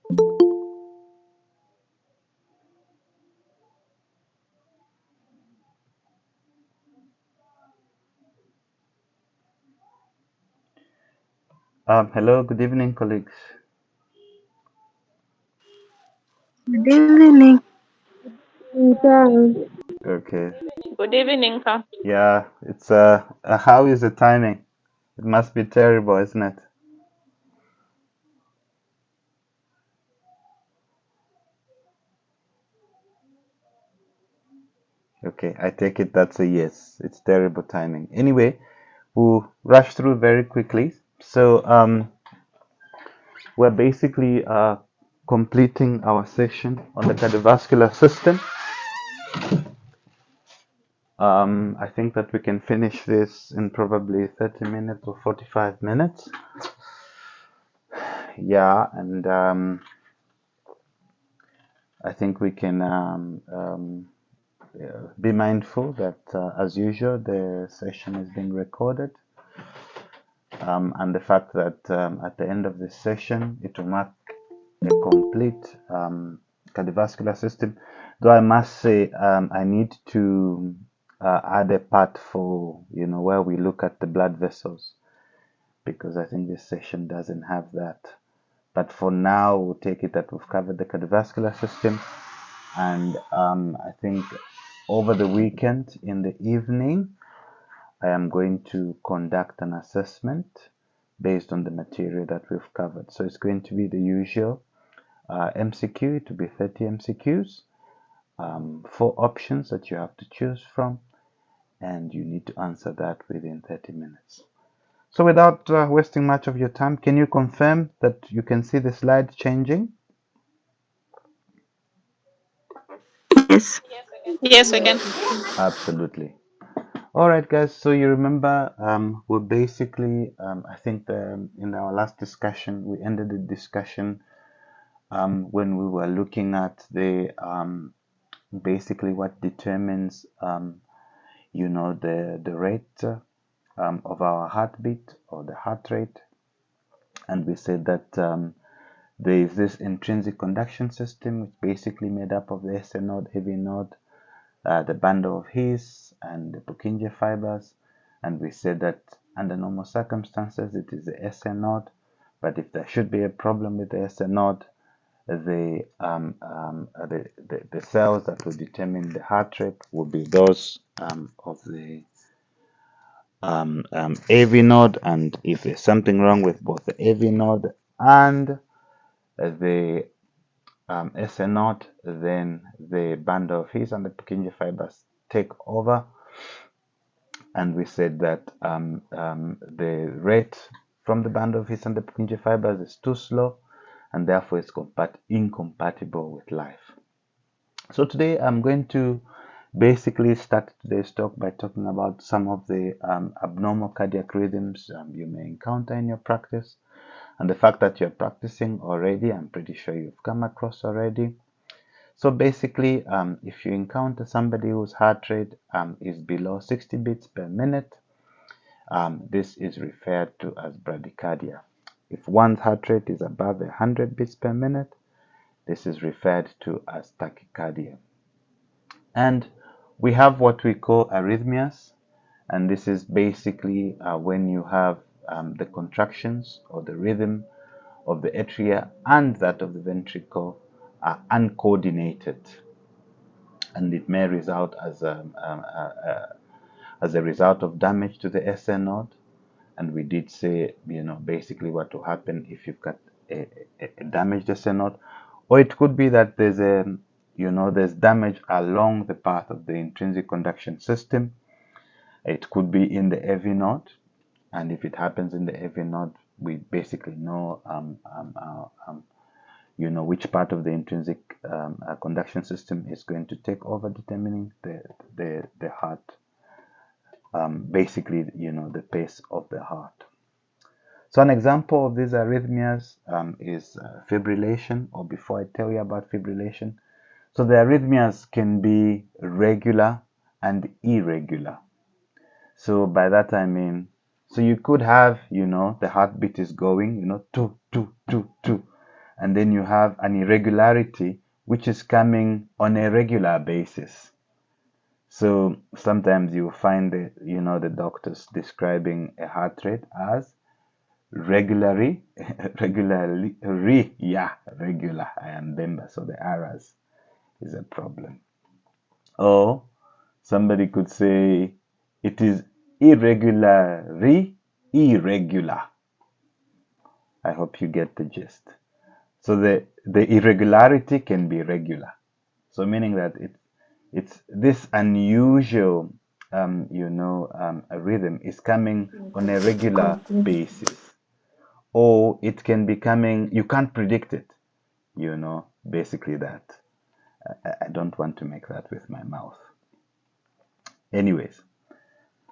Hello, good evening, colleagues. Good evening, sir. Okay, Good evening, sir. yeah, it's how is the timing? It must be terrible, isn't it? Okay, I take it that's a yes. It's terrible timing. Anyway, we'll rush through very quickly. So, we're basically completing our session on the cardiovascular system. I think that we can finish this in probably 30 minutes or 45 minutes. Yeah, and I think we can be mindful that, as usual, the session is being recorded, and the fact that at the end of this session, it will mark a complete cardiovascular system. Though I must say, I need to add a part for where we look at the blood vessels, because I think this session doesn't have that. But for now, we'll take it that we've covered the cardiovascular system, and I think over the weekend in the evening, I am going to conduct an assessment based on the material that we've covered. So it's going to be the usual MCQ, it will be 30 MCQs, 4 options that you have to choose from, and you need to answer that within 30 minutes. So without wasting much of your time, can you confirm that you can see the slide changing? Yes. Yes, we can. Absolutely. All right, guys. So you remember, we're basically, I think in our last discussion, we ended the discussion when we were looking at the basically what determines, the rate of our heartbeat or the heart rate, and we said that there is this intrinsic conduction system, which basically made up of the SN node, AV node, the bundle of His and the Purkinje fibers, and we said that under normal circumstances it is the SN node, but if there should be a problem with the SN node, the cells that will determine the heart rate will be those of the AV node, and if there's something wrong with both the AV node and the SN node, then the bundle of His and the Purkinje fibers take over. And we said that the rate from the bundle of His and the Purkinje fibers is too slow, and therefore it's incompatible with life. So today I'm going to basically start today's talk by talking about some of the abnormal cardiac rhythms you may encounter in your practice, and the fact that you're practicing already, I'm pretty sure you've come across already. So basically, if you encounter somebody whose heart rate is below 60 beats per minute, this is referred to as bradycardia. If one's heart rate is above 100 beats per minute, this is referred to as tachycardia. And we have what we call arrhythmias, and this is basically when you have the contractions or the rhythm of the atria and that of the ventricle are uncoordinated, and it may result as a result of damage to the SN node. And we did say, basically what will happen if you've got a damaged SN node, or it could be that there's damage along the path of the intrinsic conduction system. It could be in the AV node, and if it happens in the AV node, we basically know which part of the intrinsic conduction system is going to take over, determining the heart, basically the pace of the heart. So an example of these arrhythmias is fibrillation, or before I tell you about fibrillation. So the arrhythmias can be regular and irregular. So by that I mean, so you could have, the heartbeat is going, two, two, two, two, and then you have an irregularity which is coming on a regular basis. So sometimes you find the doctors describing a heart rate as regularly, regular. I am Bemba, so the R's is a problem. Or somebody could say it is irregular. I hope you get the gist. So the irregularity can be regular. So meaning that it's this unusual a rhythm is coming on a regular basis. Or it can be coming, you can't predict it, basically that. I don't want to make that with my mouth. Anyways,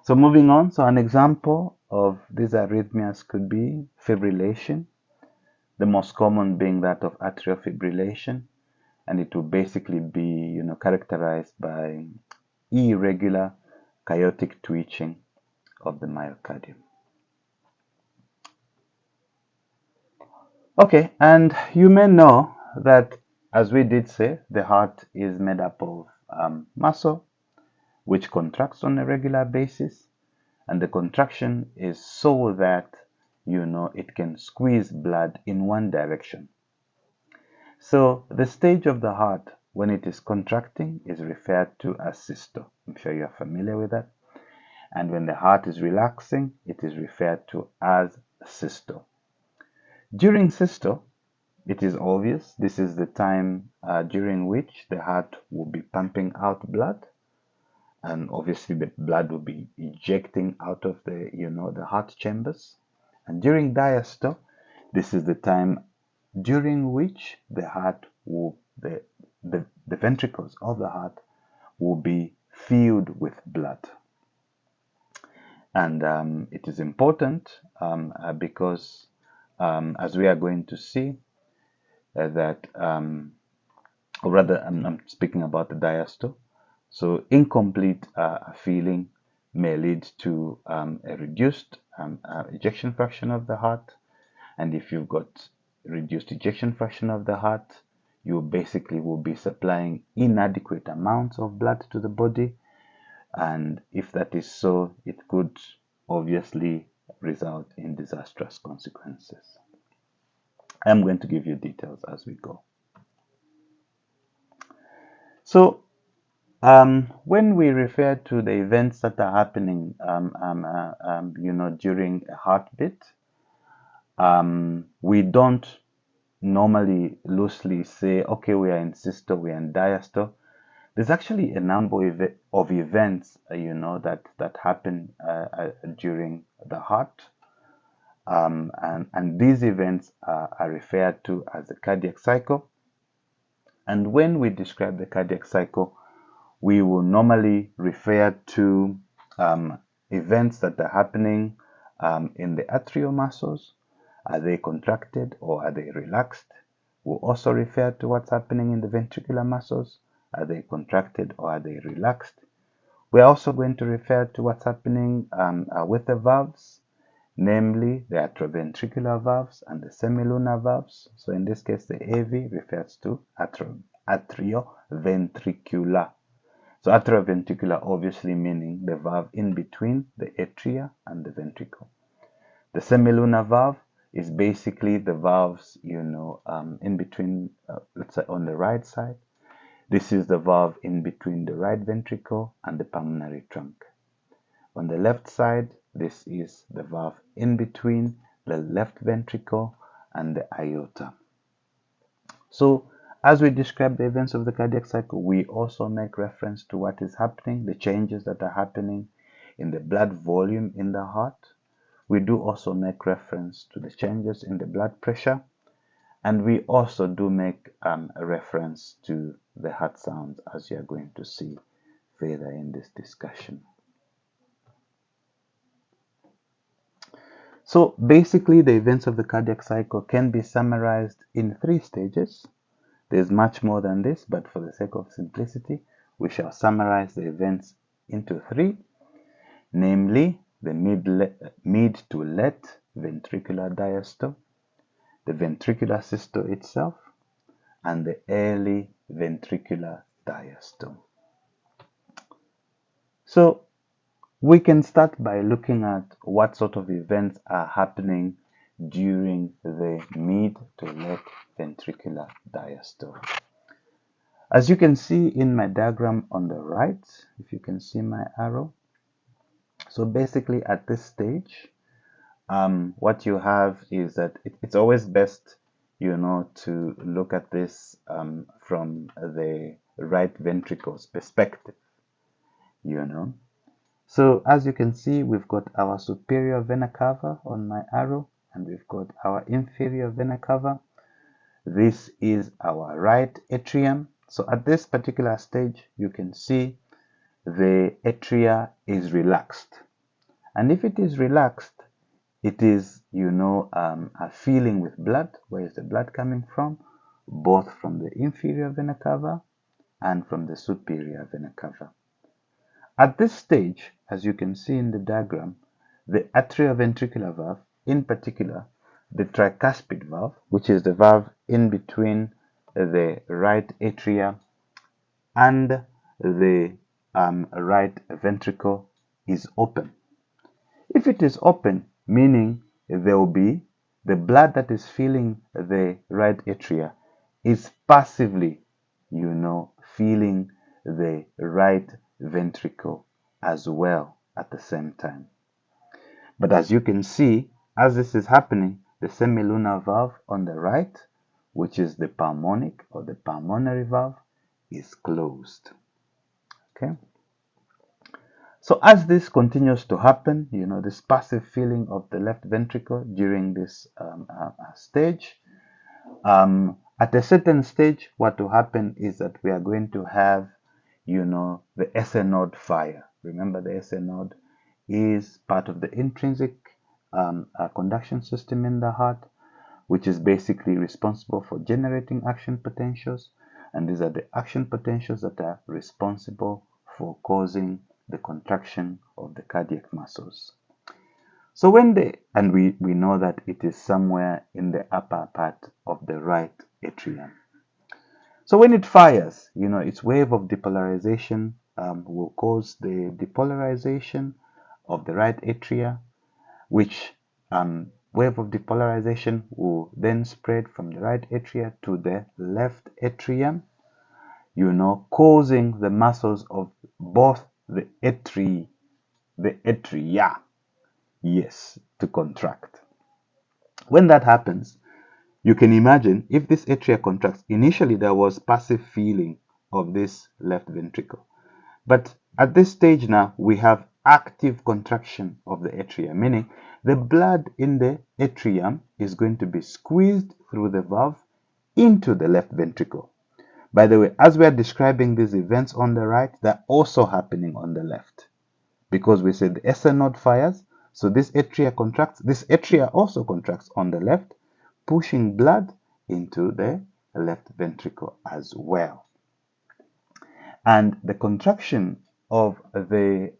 so moving on, so an example of these arrhythmias could be fibrillation, the most common being that of atrial fibrillation, and it will basically be, characterized by irregular chaotic twitching of the myocardium. Okay, and you may know that, as we did say, the heart is made up of muscle, which contracts on a regular basis, and the contraction is so that it can squeeze blood in one direction. So the stage of the heart when it is contracting is referred to as systole. I'm sure you're familiar with that. And when the heart is relaxing, it is referred to as systole. During systole, it is obvious this is the time during which the heart will be pumping out blood, and obviously the blood will be ejecting out of the heart chambers. And during diastole, this is the time during which the heart will the ventricles of the heart will be filled with blood. And it is important because as we are going to see that or rather I'm speaking about the diastole. So incomplete filling may lead to a reduced ejection fraction of the heart. And if you've got reduced ejection fraction of the heart, you basically will be supplying inadequate amounts of blood to the body. And if that is so, it could obviously result in disastrous consequences. I'm going to give you details as we go. So when we refer to the events that are happening, during a heartbeat, we don't normally loosely say, okay, we are in systole, we are in diastole. There's actually a number of events, that happen during the heart, and these events are referred to as the cardiac cycle. And when we describe the cardiac cycle, we will normally refer to events that are happening in the atrial muscles. Are they contracted or are they relaxed? We'll also refer to what's happening in the ventricular muscles. Are they contracted or are they relaxed? We're also going to refer to what's happening with the valves, namely the atrioventricular valves and the semilunar valves. So in this case, the AV refers to atrioventricular. So atrioventricular obviously meaning the valve in between the atria and the ventricle. The semilunar valve is basically the valves, in between, let's say on the right side. This is the valve in between the right ventricle and the pulmonary trunk. On the left side, this is the valve in between the left ventricle and the aorta. So as we describe the events of the cardiac cycle, we also make reference to what is happening, the changes that are happening in the blood volume in the heart. We do also make reference to the changes in the blood pressure, and we also do make a reference to the heart sounds, as you are going to see further in this discussion. So basically, the events of the cardiac cycle can be summarized in 3 stages. There's much more than this, but for the sake of simplicity, we shall summarize the events into 3, namely the mid to late ventricular diastole, the ventricular systole itself, and the early ventricular diastole. So we can start by looking at what sort of events are happening during the mid to late ventricular diastole. As you can see in my diagram on the right, if you can see my arrow, so basically at this stage, what you have is that it's always best, to look at this from the right ventricle's perspective, you know. So as you can see, we've got our superior vena cava on my arrow, and we've got our inferior vena cava. This is our right atrium. So at this particular stage, you can see the atria is relaxed. And if it is relaxed, it is, a filling with blood. Where is the blood coming from? Both from the inferior vena cava and from the superior vena cava. At this stage, as you can see in the diagram, the atrioventricular valve, in particular, the tricuspid valve, which is the valve in between the right atria and the right ventricle, is open. If it is open, meaning there will be the blood that is filling the right atria is passively, filling the right ventricle as well at the same time. But as you can see, as this is happening, the semilunar valve on the right, which is the pulmonic or the pulmonary valve, is closed. Okay. So as this continues to happen, this passive filling of the left ventricle during this stage, at a certain stage, what will happen is that we are going to have, the SA node fire. Remember, the SA node is part of the intrinsic conduction system in the heart, which is basically responsible for generating action potentials. And these are the action potentials that are responsible for causing the contraction of the cardiac muscles. So and we know that it is somewhere in the upper part of the right atrium. So when it fires, its wave of depolarization will cause the depolarization of the right atria, which wave of depolarization will then spread from the right atria to the left atrium, causing the muscles of both the atria, yes, to contract. When that happens, you can imagine if this atria contracts, initially there was passive filling of this left ventricle. But at this stage now, we have active contraction of the atria, meaning the blood in the atrium is going to be squeezed through the valve into the left ventricle. By the way, as we are describing these events on the right, they're also happening on the left. Because we said the SA node fires, so this atria contracts. This atria also contracts on the left, pushing blood into the left ventricle as well. And the contraction of the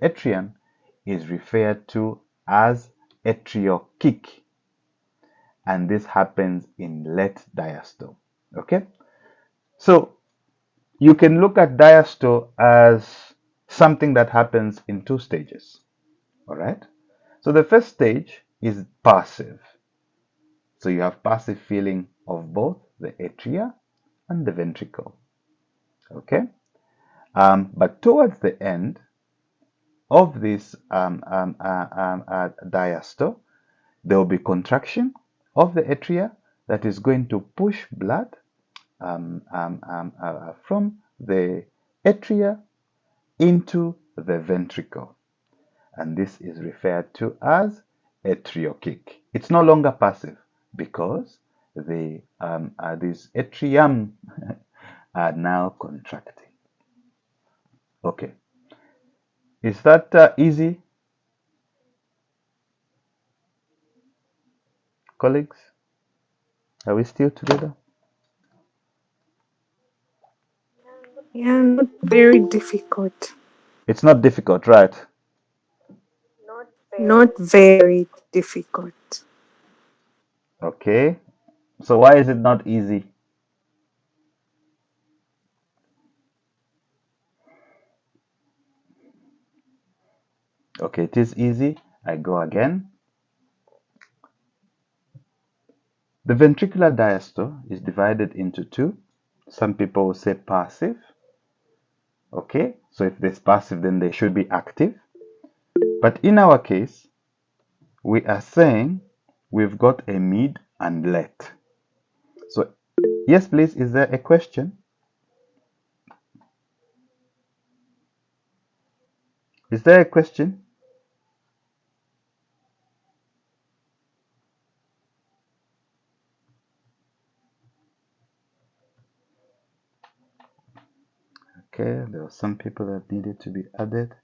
atrium is referred to as atriokick, and this happens in late diastole. Okay, so you can look at diastole as something that happens in two stages. All right, so the first stage is passive. So you have passive filling of both the atria and the ventricle. Okay, but towards the end of this diastole, there will be contraction of the atria that is going to push blood from the atria into the ventricle. And this is referred to as atriokick. It's no longer passive because these atrium are now contracting. Okay, is that easy, colleagues? Are we still together? Yeah, not very difficult. It's not difficult, right? Not very difficult. Okay, so why is it not easy? Okay, it is easy. I go again. The ventricular diastole is divided into two. Some people will say passive. Okay, so if there's passive, then they should be active. But in our case, we are saying we've got a mid and let. So, yes, please, is there a question? Is there a question? Okay, there were some people that needed to be added.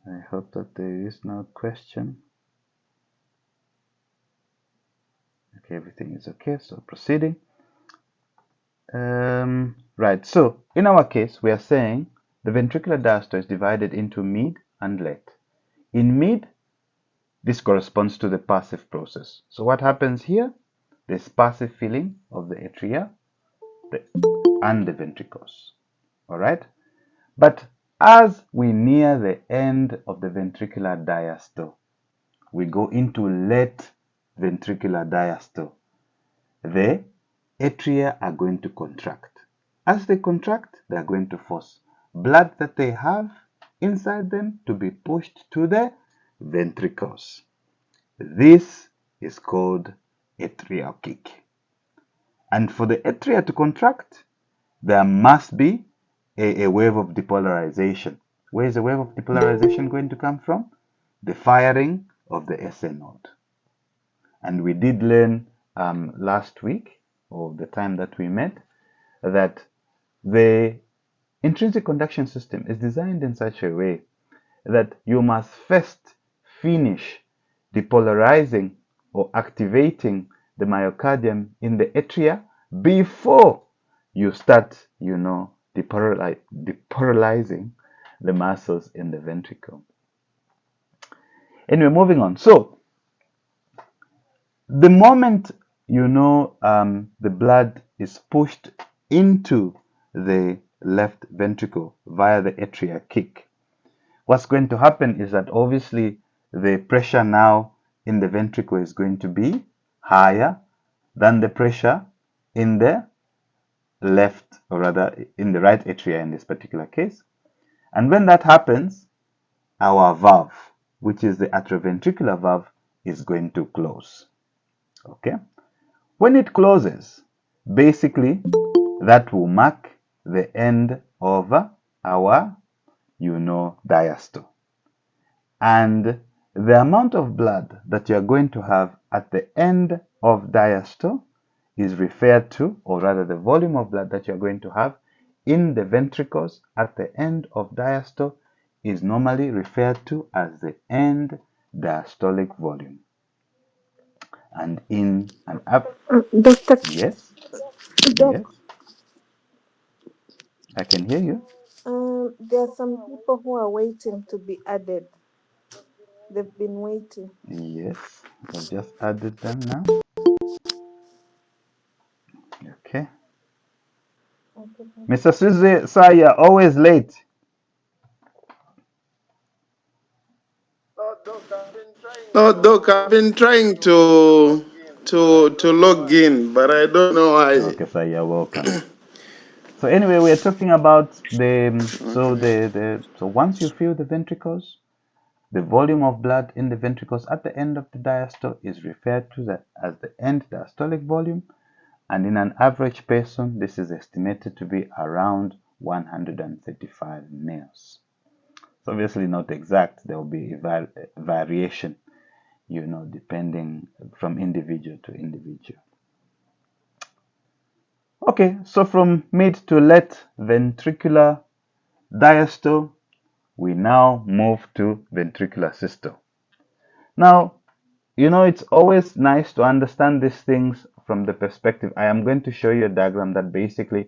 I hope that there is no question. Okay, everything is okay, so proceeding. Right, so in our case, we are saying the ventricular diastole is divided into mid and let. In mid, this corresponds to the passive process. So what happens here? There's passive filling of the atria and the ventricles. All right, but as we near the end of the ventricular diastole, we go into late ventricular diastole. The atria are going to contract. As they contract, they are going to force blood that they have inside them to be pushed to the ventricles. This is called atrial kick. And for the atria to contract, there must be a wave of depolarization. Where is the wave of depolarization going to come from? The firing of the SA node. And we did learn last week, or the time that we met, that the intrinsic conduction system is designed in such a way that you must first finish depolarizing or activating the myocardium in the atria before you start, depolarizing the muscles in the ventricle. Anyway, moving on. So, the moment the blood is pushed into the left ventricle via the atrial kick, what's going to happen is that obviously the pressure now in the ventricle is going to be higher than the pressure in the left, or rather in the right atria in this particular case. And when that happens, our valve, which is the atrioventricular valve, is going to close. Okay? When it closes, basically that will mark the end of our, diastole. And the amount of blood that you are going to have at the end of diastole is referred to, or rather the volume of blood that you are going to have in the ventricles at the end of diastole is normally referred to as the end diastolic volume. And in an up, Doctor, yes, Doc, yes, I can hear you. there are some people who are waiting to be added. They've been waiting. Yes, I've just added them now. Okay. Okay. Mr. Suze Saya, always late. No, Doc, I've been trying to log in, but I don't know why. Okay, sir, you're welcome. So anyway, we're talking about so once you fill the ventricles, the volume of blood in the ventricles at the end of the diastole is referred to as the end diastolic volume, and in an average person, this is estimated to be around 135 mils. It's obviously not exact. There will be variation, depending from individual to individual. Okay, so from mid to late ventricular diastole, we now move to ventricular systole. Now, it's always nice to understand these things from the perspective. I am going to show you a diagram that basically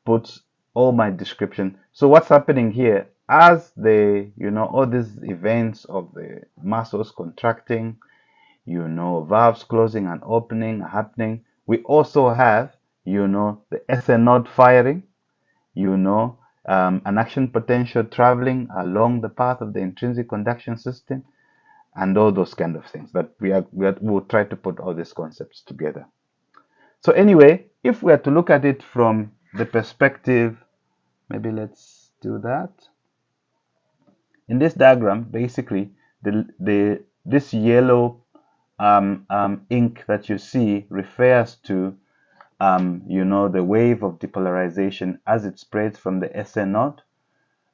puts all my description. So what's happening here? as the, all these events of the muscles contracting, valves closing and opening happening, we also have, the SA node firing, an action potential traveling along the path of the intrinsic conduction system, and all those kind of things. But we'll try to put all these concepts together. So anyway, if we are to look at it from the perspective, maybe let's do that. In this diagram, basically, this yellow ink that you see refers to the wave of depolarization as it spreads from the SA node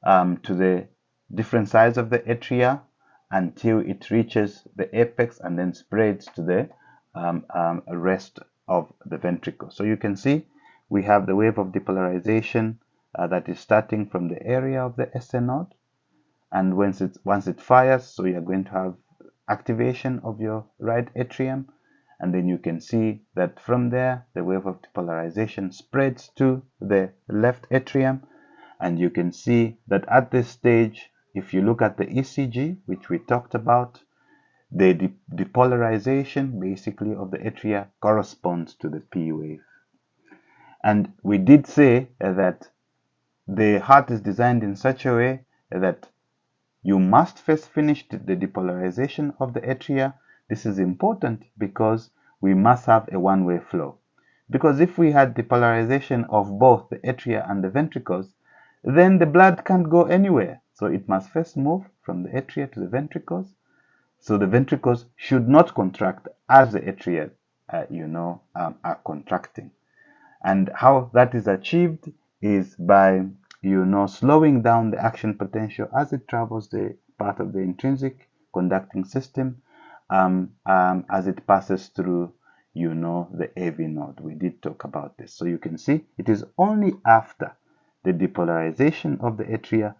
to the different sides of the atria until it reaches the apex and then spreads to the rest of the ventricle. So you can see we have the wave of depolarization that is starting from the area of the SA node, and once it fires, so you're going to have activation of your right atrium, and then you can see that from there the wave of depolarization spreads to the left atrium. And you can see that at this stage, if you look at the ECG, which we talked about, the depolarization basically of the atria corresponds to the P wave. And we did say that the heart is designed in such a way that you must first finish the depolarization of the atria. This is important because we must have a one-way flow. Because if we had depolarization of both the atria and the ventricles, then the blood can't go anywhere. So it must first move from the atria to the ventricles. So the ventricles should not contract as the atria, are contracting. And how that is achieved is by, slowing down the action potential as it travels the path of the intrinsic conducting system, as it passes through, the AV node. We did talk about this. So you can see it is only after the depolarization of the atria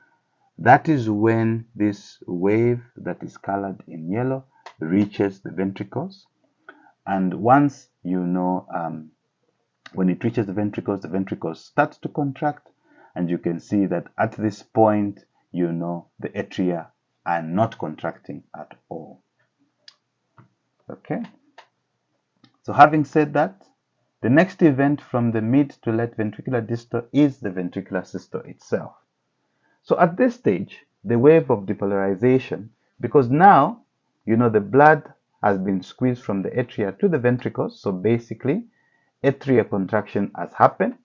that is when this wave that is colored in yellow reaches the ventricles. And once, when it reaches the ventricles start to contract, and you can see that at this point, the atria are not contracting at all. Okay. So having said that, the next event from the mid to late ventricular distal is the ventricular systole itself. So at this stage, the wave of depolarization, because now, the blood has been squeezed from the atria to the ventricles. So basically, atrial contraction has happened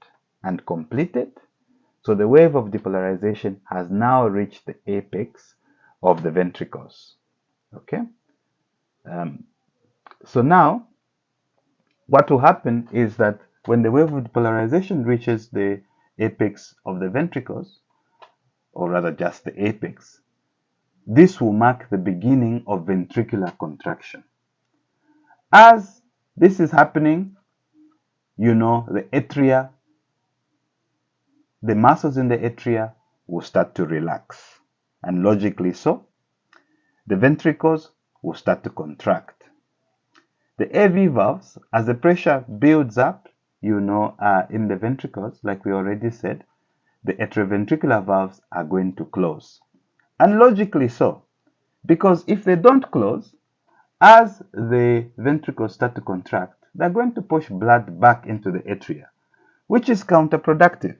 and completed. So the wave of depolarization has now reached the apex of the ventricles. Okay. So now, what will happen is that when the wave of depolarization reaches the apex of the ventricles, or rather just the apex, this will mark the beginning of ventricular contraction. As this is happening, the atria, the muscles in the atria will start to relax. And logically so, the ventricles will start to contract. The AV valves, as the pressure builds up, in the ventricles, like we already said, the atrioventricular valves are going to close. And logically so, because if they don't close, as the ventricles start to contract, they're going to push blood back into the atria, which is counterproductive.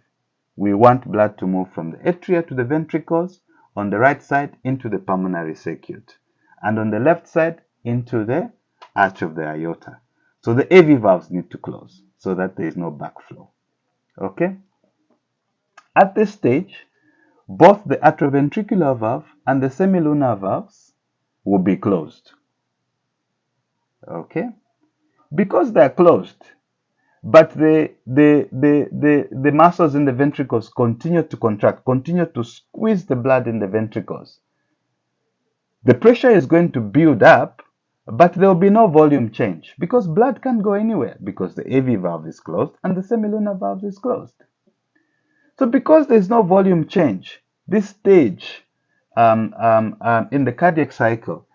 We want blood to move from the atria to the ventricles on the right side into the pulmonary circuit, and on the left side into the arch of the aorta. So the AV valves need to close so that there is no backflow. Okay? At this stage, both the atrioventricular valve and the semilunar valves will be closed. Okay? Because they are closed, but the muscles in the ventricles continue to contract, continue to squeeze the blood in the ventricles. The pressure is going to build up, but there will be no volume change because blood can't go anywhere because the AV valve is closed and the semilunar valve is closed. So because there's no volume change, this stage in the cardiac cycle,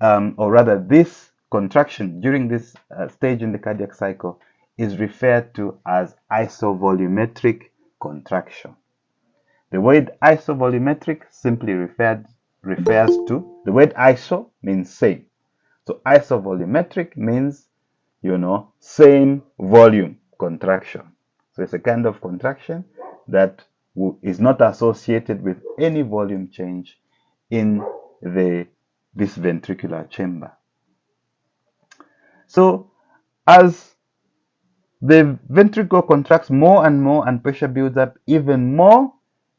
or rather this contraction during this stage in the cardiac cycle is referred to as isovolumetric contraction. The word isovolumetric simply refers to, the word iso means same. So isovolumetric means, same volume contraction. So it's a kind of contraction that is not associated with any volume change in this ventricular chamber. So as the ventricle contracts more and more and pressure builds up even more,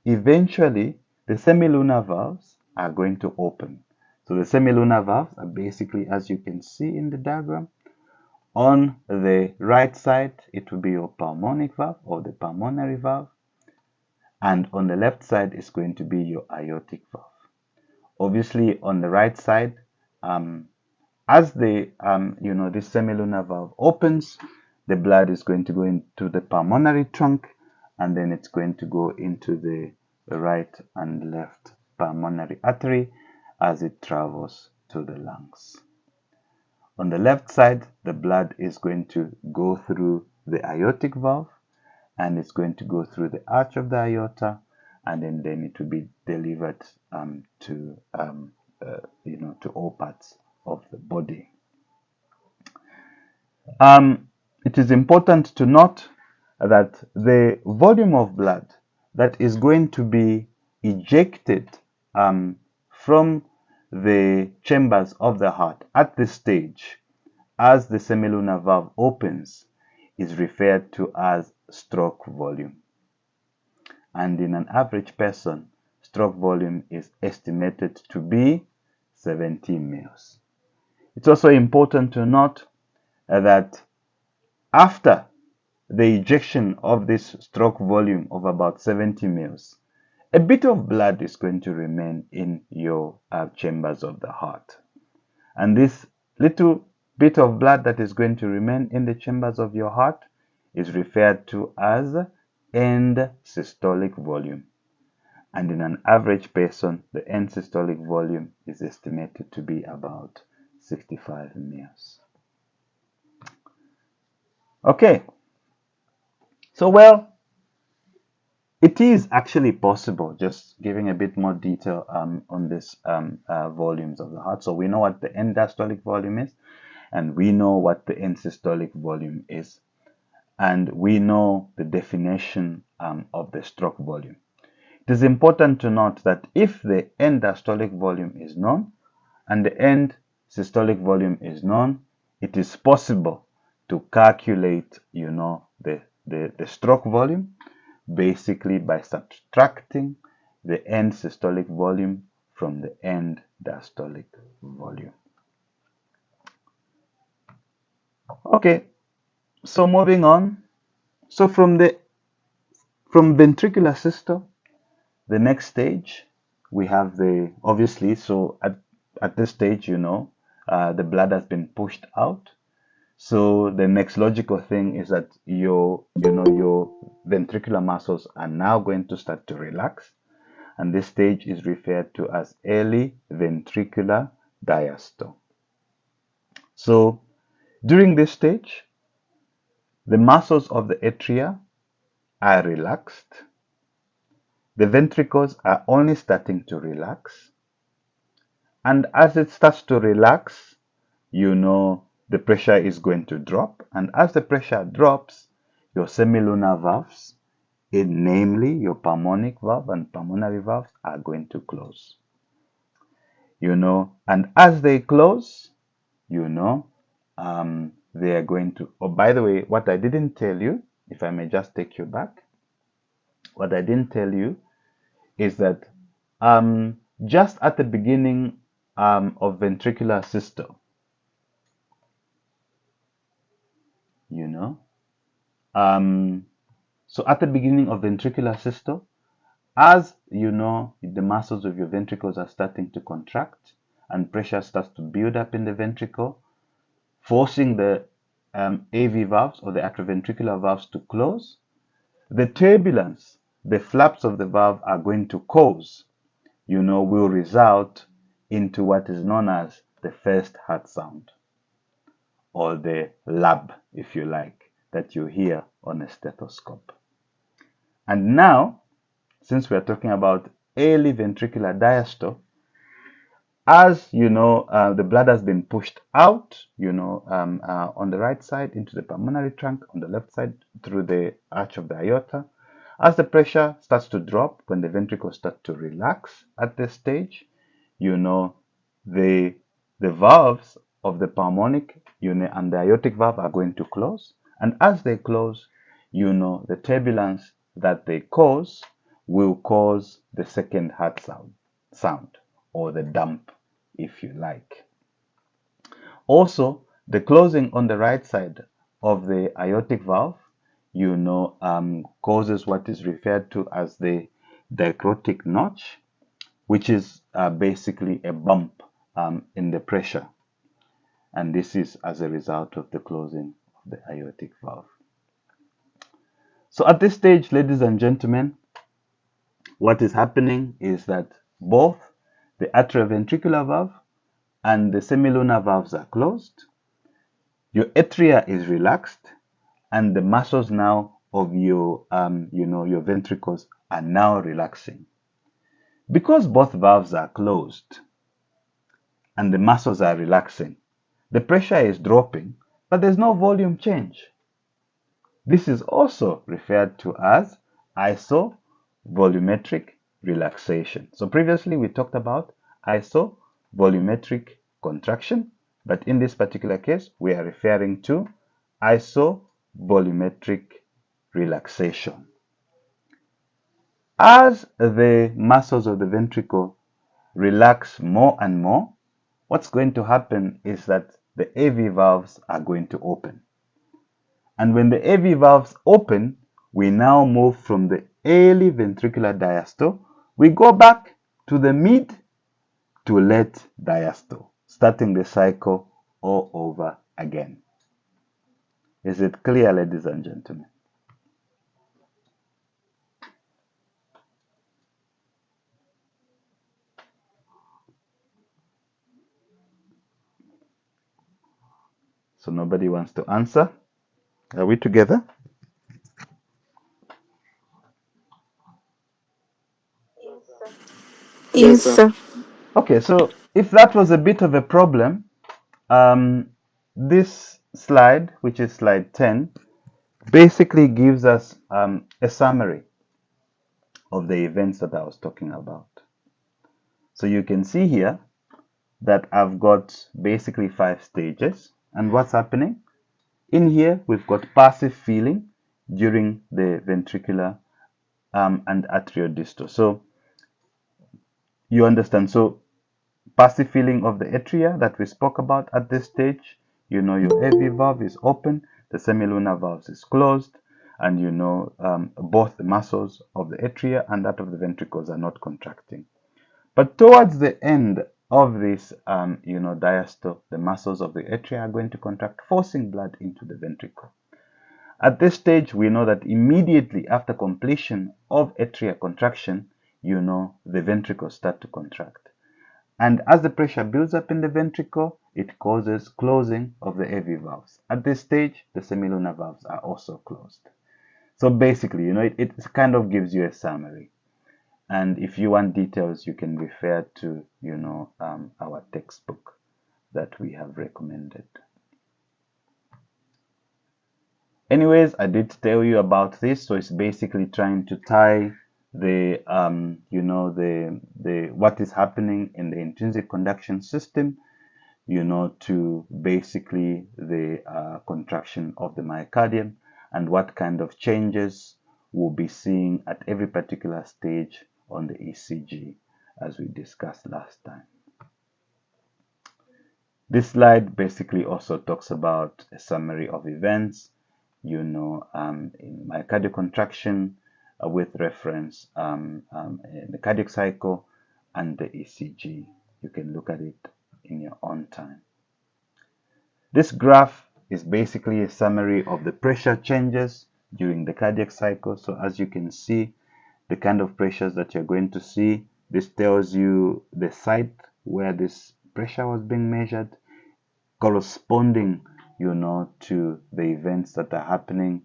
eventually the semilunar valves are going to open. So the semilunar valves are basically, as you can see in the diagram, on the right side, it will be your pulmonic valve or the pulmonary valve. And on the left side is going to be your aortic valve. Obviously, on the right side, as this semilunar valve opens, the blood is going to go into the pulmonary trunk, and then it's going to go into the right and left pulmonary artery as it travels to the lungs. On the left side, the blood is going to go through the aortic valve, and it's going to go through the arch of the aorta, and then it will be delivered to all parts of the body. It is important to note that the volume of blood that is going to be ejected from the chambers of the heart at this stage, as the semilunar valve opens, is referred to as stroke volume. And in an average person, stroke volume is estimated to be 70 mils. It's also important to note that after the ejection of this stroke volume of about 70 mils, a bit of blood is going to remain in your chambers of the heart. And this little bit of blood that is going to remain in the chambers of your heart is referred to as end systolic volume. And in an average person, the end systolic volume is estimated to be about 65 mils. Okay, so it is actually possible, just giving a bit more detail on this volumes of the heart. So we know what the end diastolic volume is, and we know what the end systolic volume is, and we know the definition of the stroke volume. It is important to note that if the end diastolic volume is known and the end systolic volume is known, it is possible to calculate, the stroke volume basically by subtracting the end systolic volume from the end diastolic volume. Okay, so moving on. So from ventricular systole, the next stage we have obviously, so at this stage, the blood has been pushed out. So the next logical thing is that your ventricular muscles are now going to start to relax. And this stage is referred to as early ventricular diastole. So during this stage, the muscles of the atria are relaxed. The ventricles are only starting to relax. And as it starts to relax, the pressure is going to drop. And as the pressure drops, your semilunar valves, namely your pulmonic valve and pulmonary valves, are going to close. And as they close, they are going to, oh, by the way, what I didn't tell you, if I may just take you back, what I didn't tell you is that just at the beginning of ventricular systole, so at the beginning of ventricular systole, as the muscles of your ventricles are starting to contract and pressure starts to build up in the ventricle, forcing the AV valves or the atrioventricular valves to close, the turbulence the flaps of the valve are going to cause, will result into what is known as the first heart sound, or the lab, if you like, that you hear on a stethoscope. And now, since we are talking about early ventricular diastole, as you know, the blood has been pushed out, on the right side into the pulmonary trunk, on the left side through the arch of the aorta. As the pressure starts to drop, when the ventricles start to relax at this stage, you know, the valves of the pulmonic unit and the aortic valve are going to close. And as they close, the turbulence that they cause will cause the second heart sound, or the dump, if you like. Also, the closing on the right side of the aortic valve, causes what is referred to as the dicrotic notch, which is basically a bump in the pressure. And this is as a result of the closing of the aortic valve. So at this stage, ladies and gentlemen, what is happening is that both the atrioventricular valve and the semilunar valves are closed. Your atria is relaxed, and the muscles now of your ventricles are now relaxing. Because both valves are closed and the muscles are relaxing, the pressure is dropping, but there's no volume change. This is also referred to as isovolumetric relaxation. So previously we talked about isovolumetric contraction, but in this particular case, we are referring to isovolumetric relaxation. As the muscles of the ventricle relax more and more, what's going to happen is that the AV valves are going to open. And when the AV valves open, we now move from the early ventricular diastole. We go back to the mid to late diastole, starting the cycle all over again. Is it clear, ladies and gentlemen? So nobody wants to answer. Are we together? Yes, sir. Okay, so if that was a bit of a problem, this slide, which is slide 10, basically gives us a summary of the events that I was talking about. So you can see here that I've got basically 5 stages. And what's happening? In here, we've got passive feeling during the ventricular and atriodistal. So you understand. So passive feeling of the atria that we spoke about at this stage, your AV valve is open, the semilunar valve is closed, and both the muscles of the atria and that of the ventricles are not contracting. But towards the end of this, diastole, the muscles of the atria are going to contract, forcing blood into the ventricle. At this stage, we know that immediately after completion of atria contraction, the ventricles start to contract. And as the pressure builds up in the ventricle, it causes closing of the AV valves. At this stage, the semilunar valves are also closed. So basically, it kind of gives you a summary. And if you want details, you can refer to, our textbook that we have recommended. Anyways, I did tell you about this, so it's basically trying to tie the what is happening in the intrinsic conduction system, to basically the contraction of the myocardium and what kind of changes we'll be seeing at every particular stage on the ECG, as we discussed last time. This slide basically also talks about a summary of events, in myocardial contraction with reference in the cardiac cycle and the ECG. You can look at it in your own time. This graph is basically a summary of the pressure changes during the cardiac cycle. So as you can see, the kind of pressures that you're going to see, this tells you the site where this pressure was being measured, corresponding, to the events that are happening,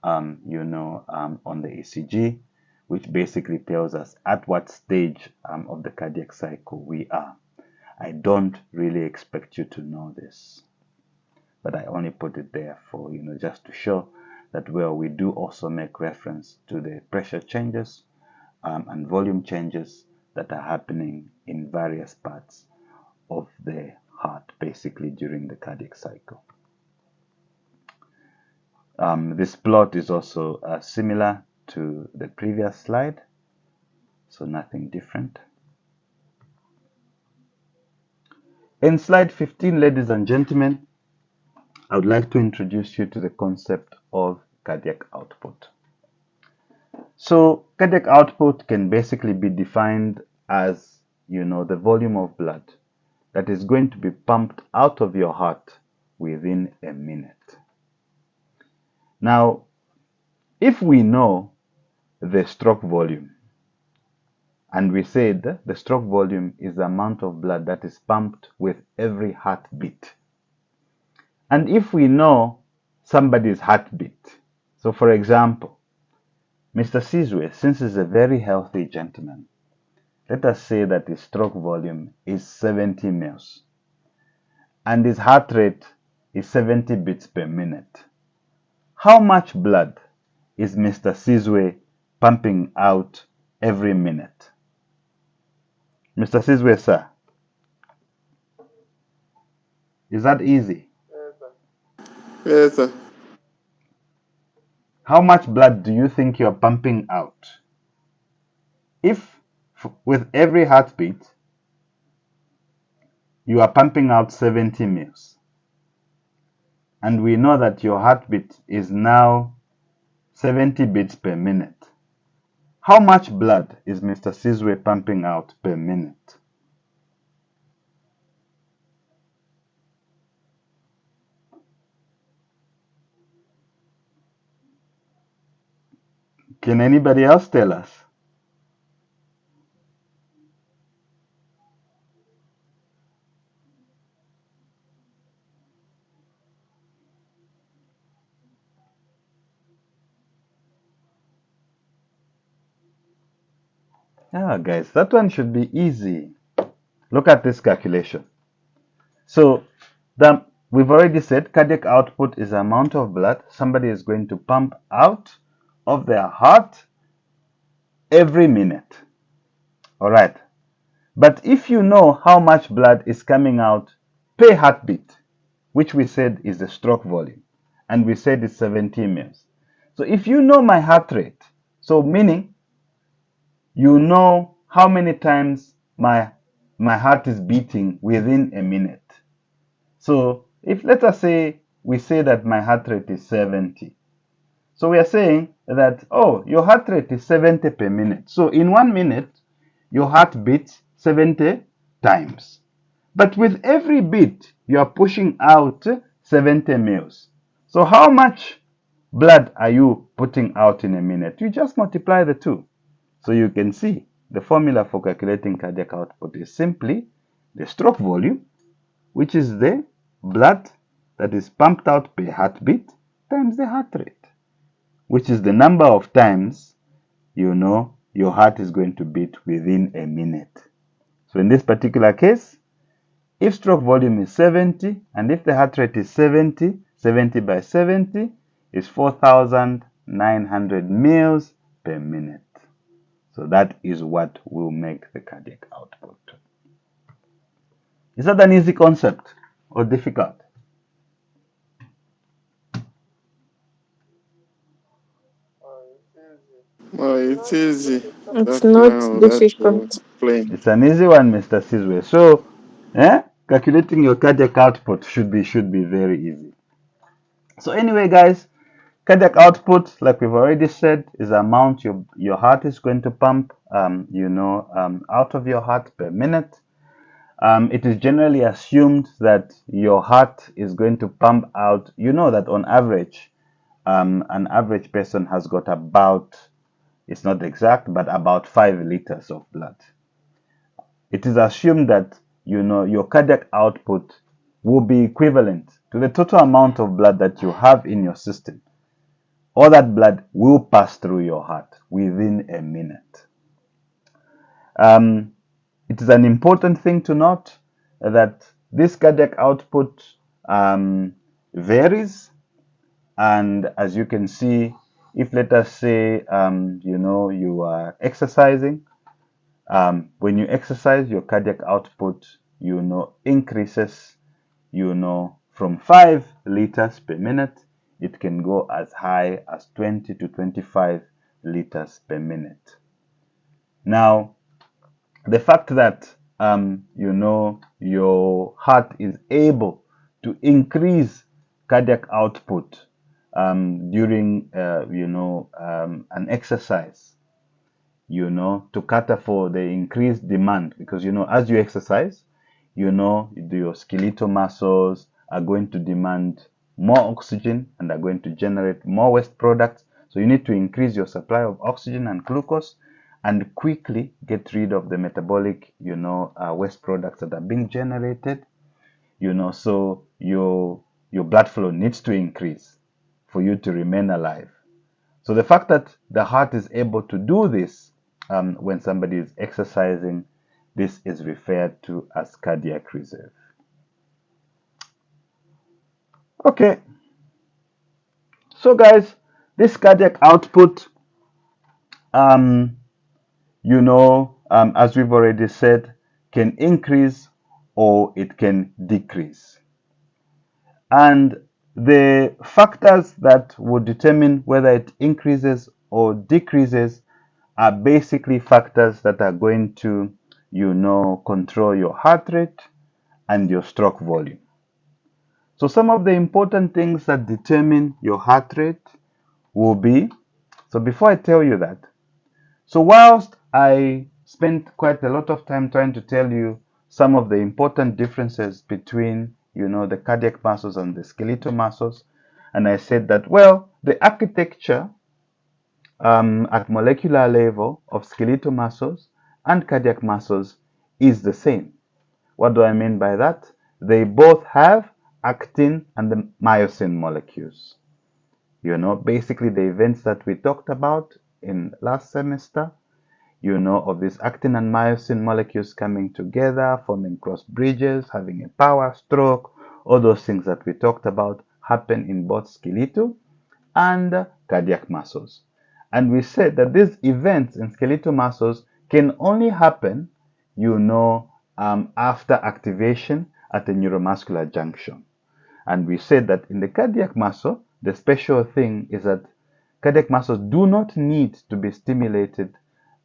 on the ECG. which basically tells us at what stage of the cardiac cycle we are. I don't really expect you to know this, but I only put it there for, just to show that, well, we do also make reference to the pressure changes and volume changes that are happening in various parts of the heart, basically during the cardiac cycle. This plot is also similar to the previous slide, so nothing different. In slide 15, ladies and gentlemen, I would like to introduce you to the concept of cardiac output. So cardiac output can basically be defined as, the volume of blood that is going to be pumped out of your heart within a minute. Now, if we know the stroke volume, and we said the stroke volume is the amount of blood that is pumped with every heartbeat. And if we know somebody's heartbeat, so for example, Mr. Sizwe, since he's a very healthy gentleman, let us say that his stroke volume is 70 mils and his heart rate is 70 beats per minute. How much blood is Mr. Sizwe pumping out every minute? Mr. Sizwe, sir, is that easy? Yes, sir. How much blood do you think you're pumping out? If with every heartbeat you are pumping out 70 mils, and we know that your heartbeat is now 70 beats per minute, how much blood is Mr. Sizwe pumping out per minute? Can anybody else tell us? Guys, that one should be easy. Look at this calculation. So we've already said cardiac output is the amount of blood somebody is going to pump out of their heart every minute. All right. But if you know how much blood is coming out per heartbeat, which we said is the stroke volume, and we said it's 70 mils. So if you know my heart rate, so meaning you know how many times my heart is beating within a minute. So if let us say we say that my heart rate is 70. So we are saying that, oh, your heart rate is 70 per minute. So in 1 minute, your heart beats 70 times. But with every beat, you are pushing out 70 mils. So how much blood are you putting out in a minute? You just multiply the two. So you can see the formula for calculating cardiac output is simply the stroke volume, which is the blood that is pumped out per heartbeat, times the heart rate, which is the number of times your heart is going to beat within a minute. So in this particular case, if stroke volume is 70 and if the heart rate is 70, 70 by 70 is 4,900 mils per minute. So that is what will make the cardiac output. Is that an easy concept or difficult? Oh, it's easy. It's That not now that you difficult. explain. It's an easy one, Mr. Sizwe. So, calculating your cardiac output should be very easy. So anyway, guys, cardiac output, like we've already said, is the amount your heart is going to pump, out of your heart per minute. It is generally assumed that your heart is going to pump out. You know that on average, an average person has got about, it's not exact, but about 5 liters of blood. It is assumed that your cardiac output will be equivalent to the total amount of blood that you have in your system. all that blood will pass through your heart within a minute. It is an important thing to note that this cardiac output varies, and as you can see, if let us say you are exercising, when you exercise, your cardiac output increases from 5 liters per minute. It can go as high as 20 to 25 liters per minute. Now, the fact that your heart is able to increase cardiac output during an exercise, to cater for the increased demand, because as you exercise, your skeletal muscles are going to demand more oxygen and are going to generate more waste products. So you need to increase your supply of oxygen and glucose and quickly get rid of the metabolic waste products that are being generated. So your blood flow needs to increase for you to remain alive. So the fact that the heart is able to do this when somebody is exercising, this is referred to as cardiac reserve. Okay, so guys, this cardiac output, as we've already said, can increase or it can decrease. And the factors that would determine whether it increases or decreases are basically factors that are going to, control your heart rate and your stroke volume. So some of the important things that determine your heart rate will be, so before I tell you that, so whilst I spent quite a lot of time trying to tell you some of the important differences between, the cardiac muscles and the skeletal muscles, and I said that, well, the architecture at molecular level of skeletal muscles and cardiac muscles is the same. What do I mean by that? They both have actin and the myosin molecules. Basically the events that we talked about in last semester, of these actin and myosin molecules coming together, forming cross bridges, having a power stroke, all those things that we talked about happen in both skeletal and cardiac muscles. And we said that these events in skeletal muscles can only happen, after activation at a neuromuscular junction. And we said that in the cardiac muscle, the special thing is that cardiac muscles do not need to be stimulated,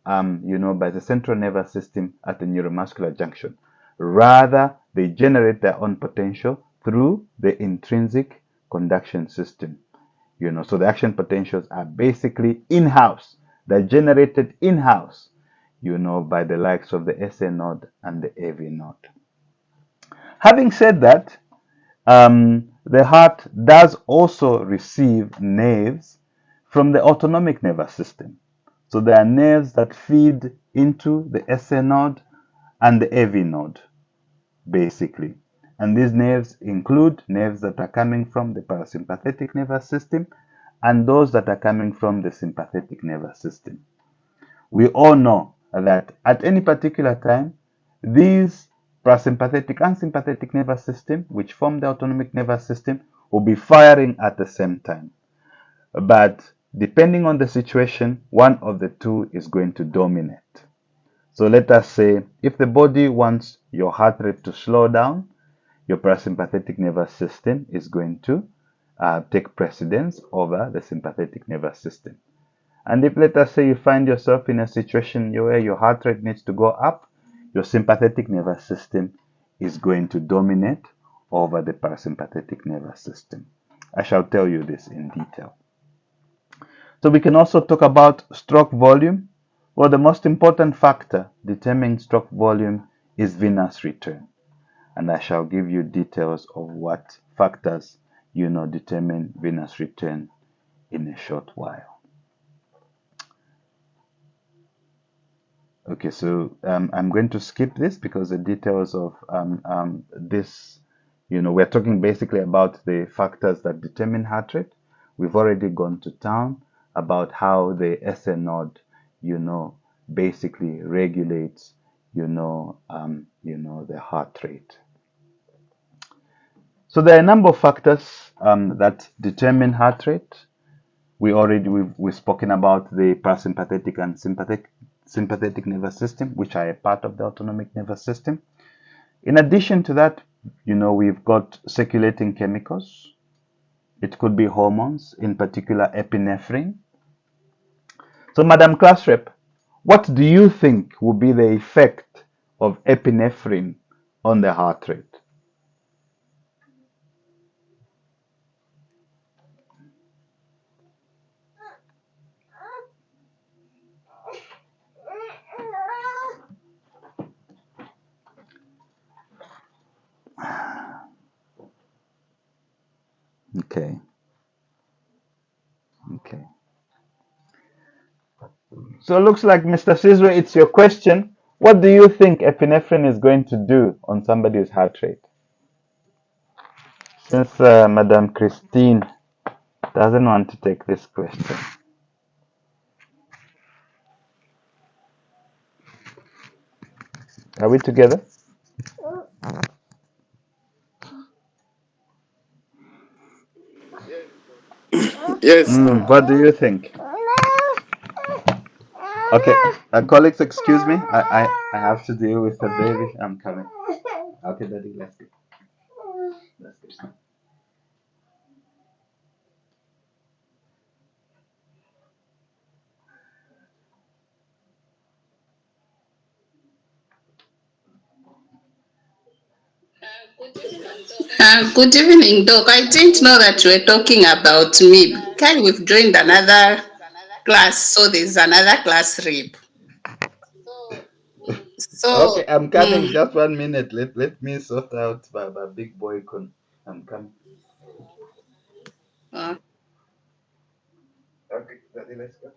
by the central nervous system at the neuromuscular junction. Rather, they generate their own potential through the intrinsic conduction system. So the action potentials are basically in-house. They're generated in-house, by the likes of the SA node and the AV node. Having said that, the heart does also receive nerves from the autonomic nervous system. So there are nerves that feed into the SA node and the AV node, basically. And these nerves include nerves that are coming from the parasympathetic nervous system and those that are coming from the sympathetic nervous system. We all know that at any particular time, these parasympathetic and sympathetic nervous system, which form the autonomic nervous system, will be firing at the same time. But depending on the situation, one of the two is going to dominate. So let us say if the body wants your heart rate to slow down, your parasympathetic nervous system is going to take precedence over the sympathetic nervous system. And if let us say you find yourself in a situation where your heart rate needs to go up, your sympathetic nervous system is going to dominate over the parasympathetic nervous system. I shall tell you this in detail. So we can also talk about stroke volume. Well, the most important factor determining stroke volume is venous return. And I shall give you details of what factors, determine venous return in a short while. Okay, so I'm going to skip this because the details of this, we're talking basically about the factors that determine heart rate. We've already gone to town about how the SA node, basically regulates, the heart rate. So there are a number of factors that determine heart rate. We've spoken about the parasympathetic and sympathetic nervous system, which are a part of the autonomic nervous system. In addition to that, we've got circulating chemicals. It could be hormones, in particular epinephrine. So, Madam Class Rep, what do you think will be the effect of epinephrine on the heart rate? Okay. Okay. So it looks like, Mr. Sizwe, it's your question. What do you think epinephrine is going to do on somebody's heart rate? Since Madam Christine doesn't want to take this question. Are we together? Yes, Doc. What do you think? Okay, colleagues, excuse me. I have to deal with the baby. I'm coming. Okay, Daddy, let's go. Let's go. Good evening, Doc. I didn't know that you were talking about me. Can we've joined another class, so there's another class rep. Okay, So, I'm coming. Just 1 minute. Let me sort out my big boy con. I'm coming. uh, Okay, Daddy, let's go.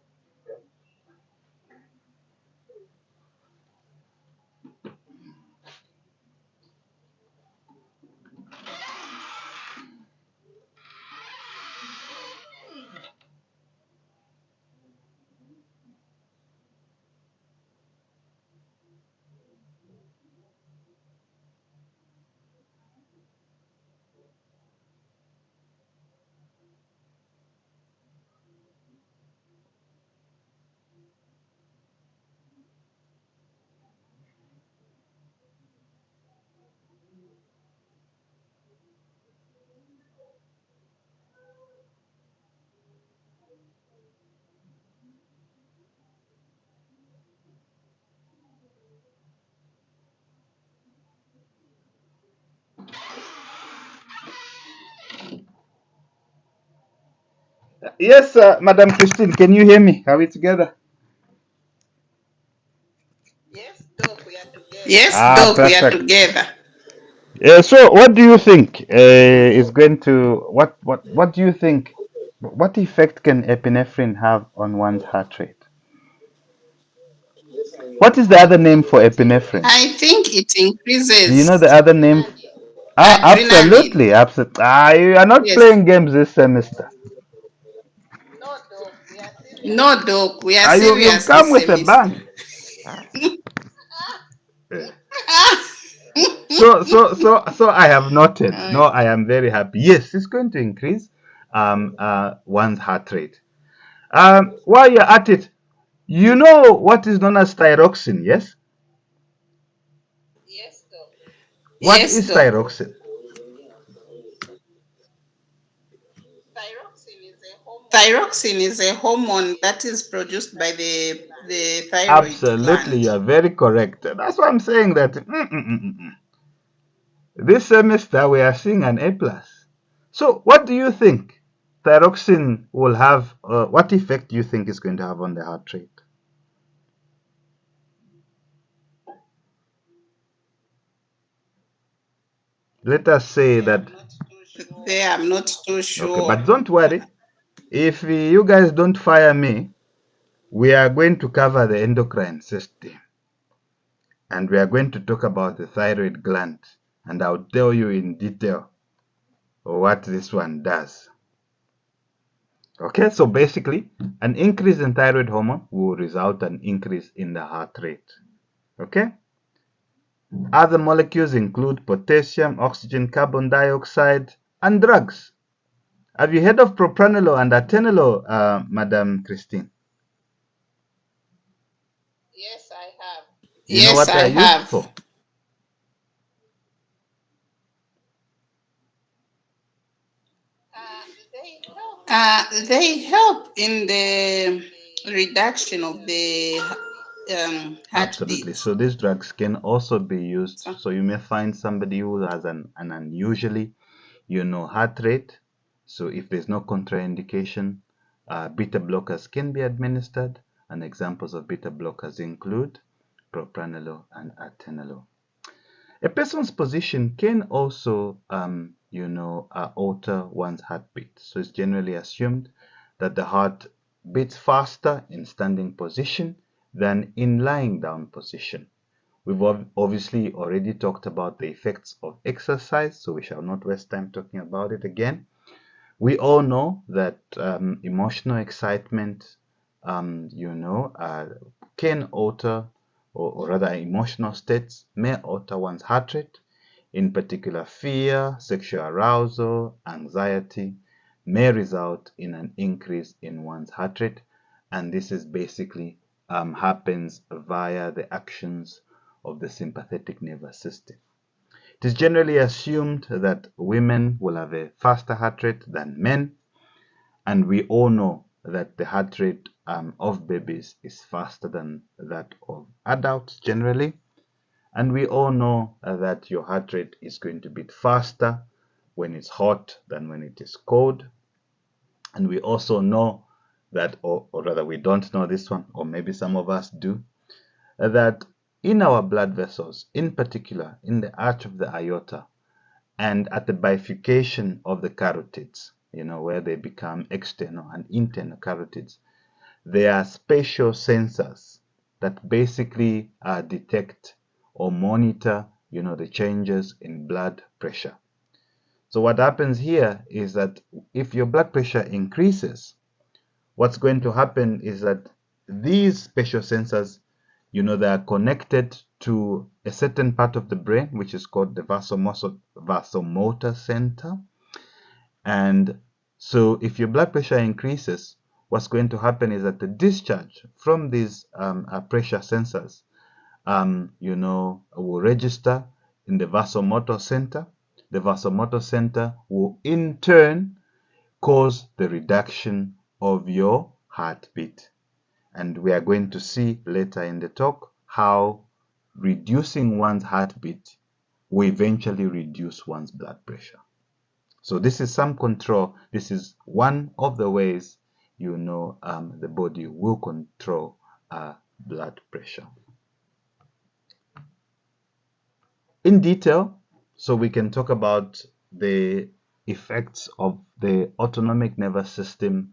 Yes, Madam Christine, can you hear me? Are we together? yes, Ah, Doc, we are perfect. together. So, what do you think is going to what do you think? What effect can epinephrine have on one's heart rate? What is the other name for epinephrine? I think it Do you know the increases other name? Ah, adrenaline. absolutely, absolutely. Ah, you are not Yes. playing games this semester. No, Doc, we are Ah, you've serious come this with a semester. bang. Eh. So I have noted. Uh, No, I am very happy. Yes, it's going to increase one's heart rate. While you're at it, you know what is known as thyroxine, yes? What yes, is Doc. thyroxine? Thyroxine is a hormone that is produced by the thyroid Absolutely, gland. you are very correct. That's why I'm saying that this semester we are seeing an A plus. So, what do you think thyroxine will have? What effect do you think is going to have on the heart rate? Let us say that. There, I'm not too Okay, sure. but don't worry. If you guys don't fire me, we are going to cover the endocrine system, and we are going to talk about the thyroid gland, and I'll tell you in detail what this one does. Okay, so basically, an increase in thyroid hormone will result in an increase in the heart rate. Okay? Other molecules include potassium, oxygen, carbon dioxide, and drugs. Have you heard of propranolol and atenolol, Madam Christine? Yes, I have. Do you know Yes, what they I are used have. for? They help in the reduction of the Absolutely. heartbeat. So these drugs can also be used. So you may find somebody who has an unusually, heart rate. So if there's no contraindication, beta blockers can be administered. And examples of beta blockers include propranolol and atenolol. A person's position can also, alter one's heartbeat. So it's generally assumed that the heart beats faster in standing position than in lying down position. We've obviously already talked about the effects of exercise, so we shall not waste time talking about it again. We all know that emotional excitement, can alter, or rather, emotional states may alter one's heart rate. In particular, fear, sexual arousal, anxiety may result in an increase in one's heart rate, and this is basically happens via the actions of the sympathetic nervous system. It is generally assumed that women will have a faster heart rate than men, and we all know that the heart rate of babies is faster than that of adults generally. And we all know that your heart rate is going to beat faster when it's hot than when it is cold. And we also know that, or rather, we don't know this one, or maybe some of us do, that in our blood vessels, in particular in the arch of the aorta and at the bifurcation of the carotids, where they become external and internal carotids, there are spatial sensors that basically detect or monitor, the changes in blood pressure. So what happens here is that if your blood pressure increases, what's going to happen is that these spatial sensors, they are connected to a certain part of the brain, which is called the vasomotor center. And so if your blood pressure increases, what's going to happen is that the discharge from these pressure sensors, will register in the vasomotor center. The vasomotor center will in turn cause the reduction of your heartbeat. And we are going to see later in the talk how reducing one's heartbeat will eventually reduce one's blood pressure. So this is some control. This is one of the ways the body will control blood pressure. In detail, so we can talk about the effects of the autonomic nervous system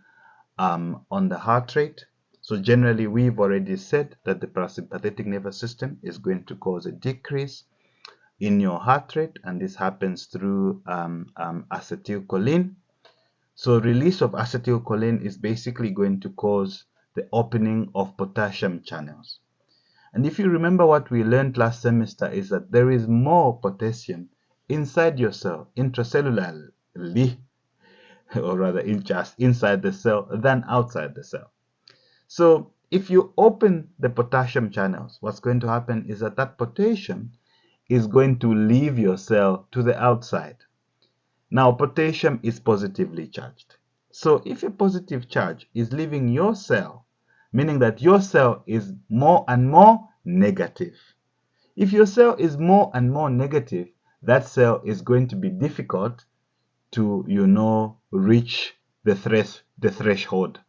on the heart rate. So generally, we've already said that the parasympathetic nervous system is going to cause a decrease in your heart rate, and this happens through acetylcholine. So release of acetylcholine is basically going to cause the opening of potassium channels. And if you remember what we learned last semester is that there is more potassium inside your cell, intracellularly, or rather just inside the cell than outside the cell. So if you open the potassium channels, what's going to happen is that potassium is going to leave your cell to the outside. Now, potassium is positively charged. So if a positive charge is leaving your cell, meaning that your cell is more and more negative. If your cell is more and more negative, that cell is going to be difficult to, reach the threshold,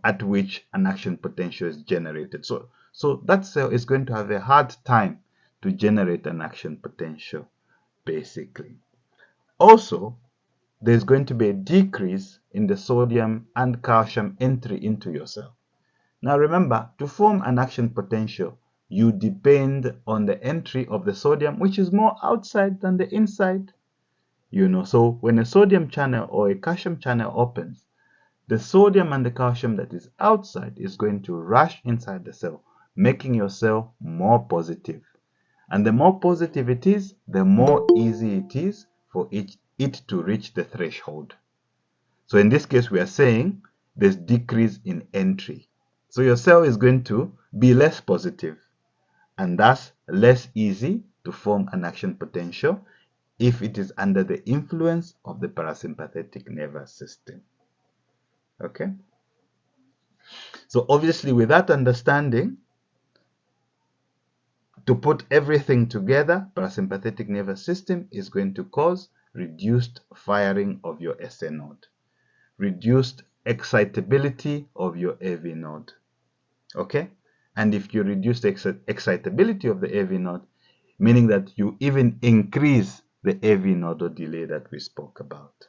at which an action potential is generated. So that cell is going to have a hard time to generate an action potential, basically. Also, there's going to be a decrease in the sodium and calcium entry into your cell. Now remember, to form an action potential, you depend on the entry of the sodium, which is more outside than the inside. So when a sodium channel or a calcium channel opens, the sodium and the calcium that is outside is going to rush inside the cell, making your cell more positive. And the more positive it is, the more easy it is for it to reach the threshold. So in this case, we are saying there's decrease in entry. So your cell is going to be less positive, and thus less easy to form an action potential if it is under the influence of the parasympathetic nervous system. Okay? So obviously, with that understanding, to put everything together, parasympathetic nervous system is going to cause reduced firing of your SA node, reduced excitability of your AV node. Okay? And if you reduce the excitability of the AV node, meaning that you even increase the AV nodal delay that we spoke about.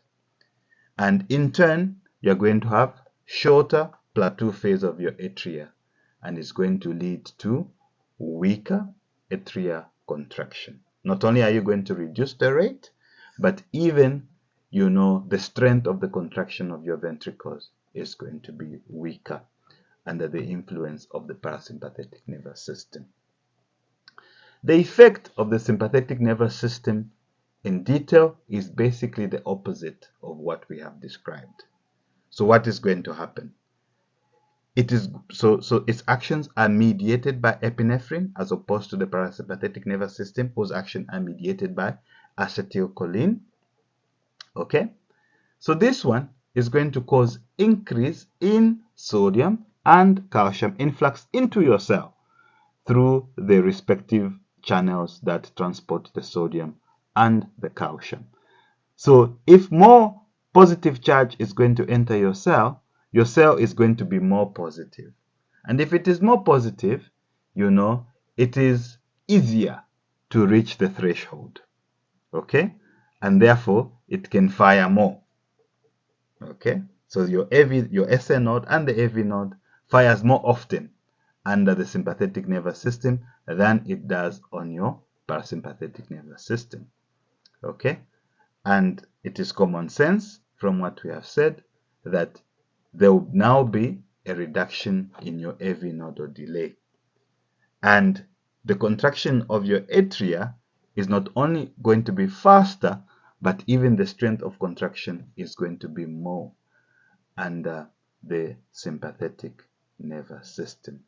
And in turn, you're going to have shorter plateau phase of your atria, and it's going to lead to weaker atria contraction. Not only are you going to reduce the rate, but even, the strength of the contraction of your ventricles is going to be weaker under the influence of the parasympathetic nervous system. The effect of the sympathetic nervous system in detail is basically the opposite of what we have described. So what is going to happen? It is so its actions are mediated by epinephrine as opposed to the parasympathetic nervous system, whose actions are mediated by acetylcholine. Okay? So this one is going to cause increase in sodium and calcium influx into your cell through the respective channels that transport the sodium and the calcium. So if more positive charge is going to enter your cell is going to be more positive. And if it is more positive, it is easier to reach the threshold. Okay? And therefore, it can fire more. Okay? So your SA node and the AV node fires more often under the sympathetic nervous system than it does on your parasympathetic nervous system. Okay? And it is common sense from what we have said that there will now be a reduction in your AV nodal delay. And the contraction of your atria is not only going to be faster, but even the strength of contraction is going to be more under the sympathetic nervous system.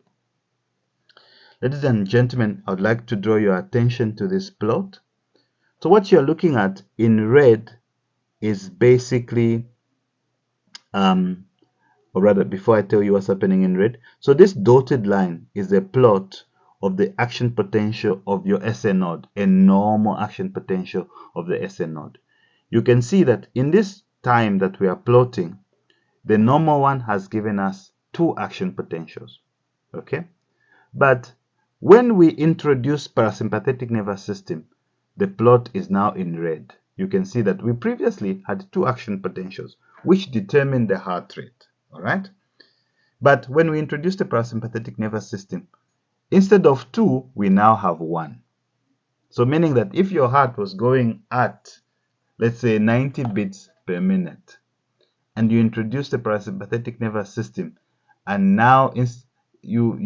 Ladies and gentlemen, I would like to draw your attention to this plot. So what you're looking at in red is basically, or rather, before I tell you what's happening in red, so this dotted line is a plot of the action potential of your SA node, a normal action potential of the SA node. You can see that in this time that we are plotting, the normal one has given us 2 action potentials. Okay? But when we introduce parasympathetic nervous system, the plot is now in red. You can see that we previously had 2 action potentials, which determine the heart rate. All right? But when we introduce the parasympathetic nervous system, instead of 2, we now have 1. So meaning that if your heart was going at, let's say, 90 beats per minute, and you introduce the parasympathetic nervous system, and now you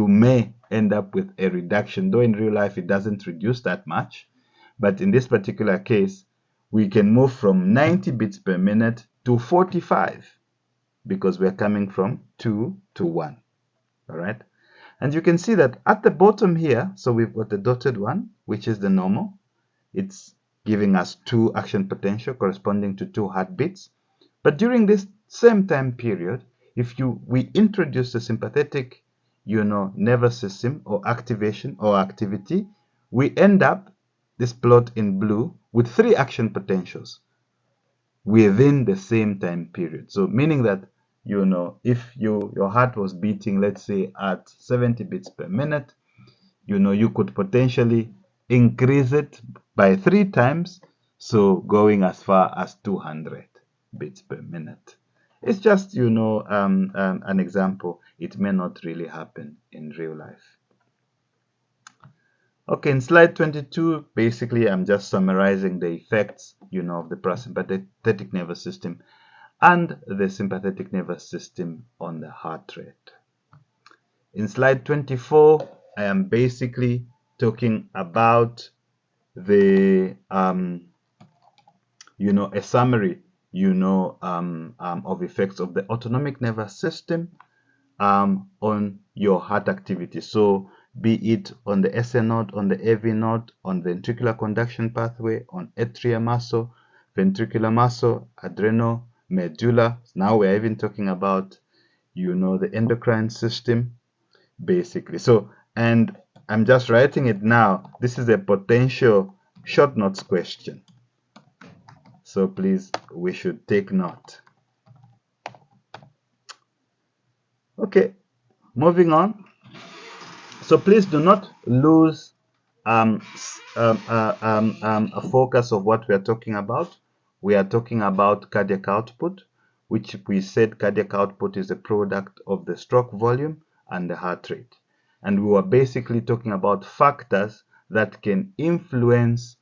may end up with a reduction, though in real life it doesn't reduce that much. But in this particular case, we can move from 90 beats per minute to 45 because we're coming from 2 to 1. All right. And you can see that at the bottom here, so we've got the dotted one, which is the normal. It's giving us 2 action potential corresponding to 2 heartbeats. But during this same time period, if we introduce the sympathetic, nervous system or activation or activity, we end up, this plot in blue, with 3 action potentials within the same time period. So meaning that, if your heart was beating, let's say, at 70 beats per minute, you could potentially increase it by 3 times, so going as far as 200 beats per minute. It's just, an example. It may not really happen in real life. Okay, in slide 22, basically, I'm just summarizing the effects, of the parasympathetic nervous system and the sympathetic nervous system on the heart rate. In slide 24, I am basically talking about the a summary of effects of the autonomic nervous system on your heart activity. So be it on the SA node, on the AV node, on ventricular conduction pathway, on atrial muscle, ventricular muscle, adrenal, medulla. Now we're even talking about the endocrine system, basically. So, and I'm just writing it now. This is a potential short notes question. So please, we should take note. Okay, moving on. So please do not lose a focus of what we are talking about. We are talking about cardiac output, which we said cardiac output is a product of the stroke volume and the heart rate. And we were basically talking about factors that can influence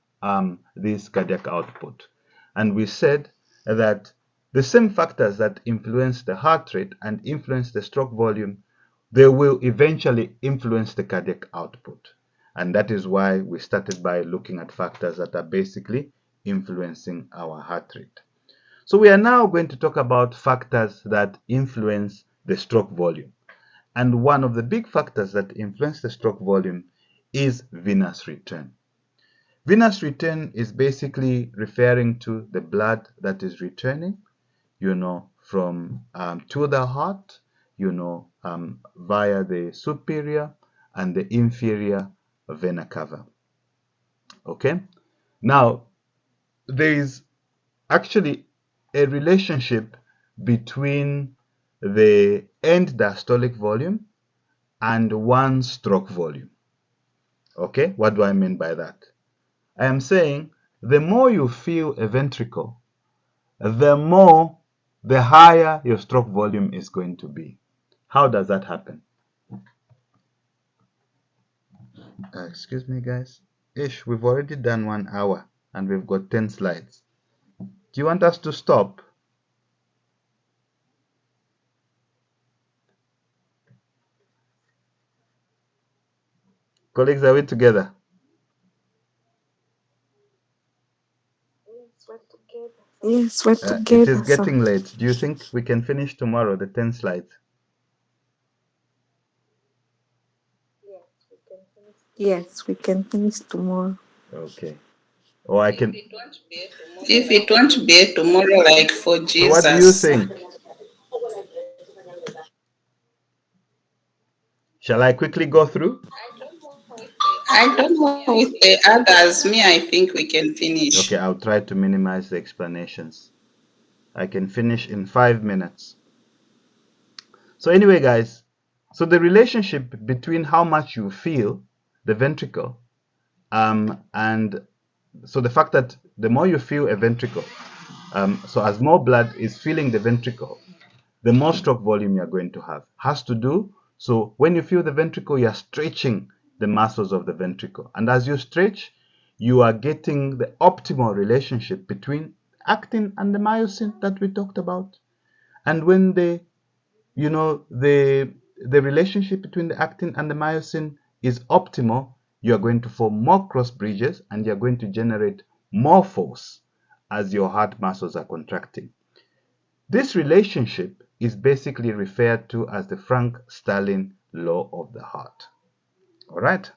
this cardiac output. And we said that the same factors that influence the heart rate and influence the stroke volume, they will eventually influence the cardiac output. And that is why we started by looking at factors that are basically influencing our heart rate. So we are now going to talk about factors that influence the stroke volume. And one of the big factors that influence the stroke volume is venous return. Venous return is basically referring to the blood that is returning, from to the heart, via the superior and the inferior vena cava. Okay? Now, there is actually a relationship between the end diastolic volume and one stroke volume. Okay? What do I mean by that? I am saying the more you fill a ventricle, the higher your stroke volume is going to be. How does that happen? Excuse me, guys. Ish, we've already done 1 hour and we've got 10 slides. Do you want us to stop? Colleagues, are we together? Yes, we're It together, is sir. getting late. Do you think we can finish tomorrow, the 10 slides? Yes, we can finish tomorrow. Okay. Or I can. If it won't be tomorrow, like for So what do you Jesus. think? Shall I quickly go through? I don't know with the others. Me, I think we can finish. Okay, I'll try to minimize the explanations. I can finish in 5 minutes. So anyway, guys, so the relationship between how much you feel the ventricle, and so the fact that the more you feel a ventricle, so as more blood is filling the ventricle, the more stroke volume you're going to have. Has to do, so when you feel the ventricle, you're stretching the muscles of the ventricle. And as you stretch, you are getting the optimal relationship between actin and the myosin that we talked about. And when the relationship between the actin and the myosin is optimal, you are going to form more cross bridges and you're going to generate more force as your heart muscles are contracting. This relationship is basically referred to as the Frank-Starling law of the heart. All right?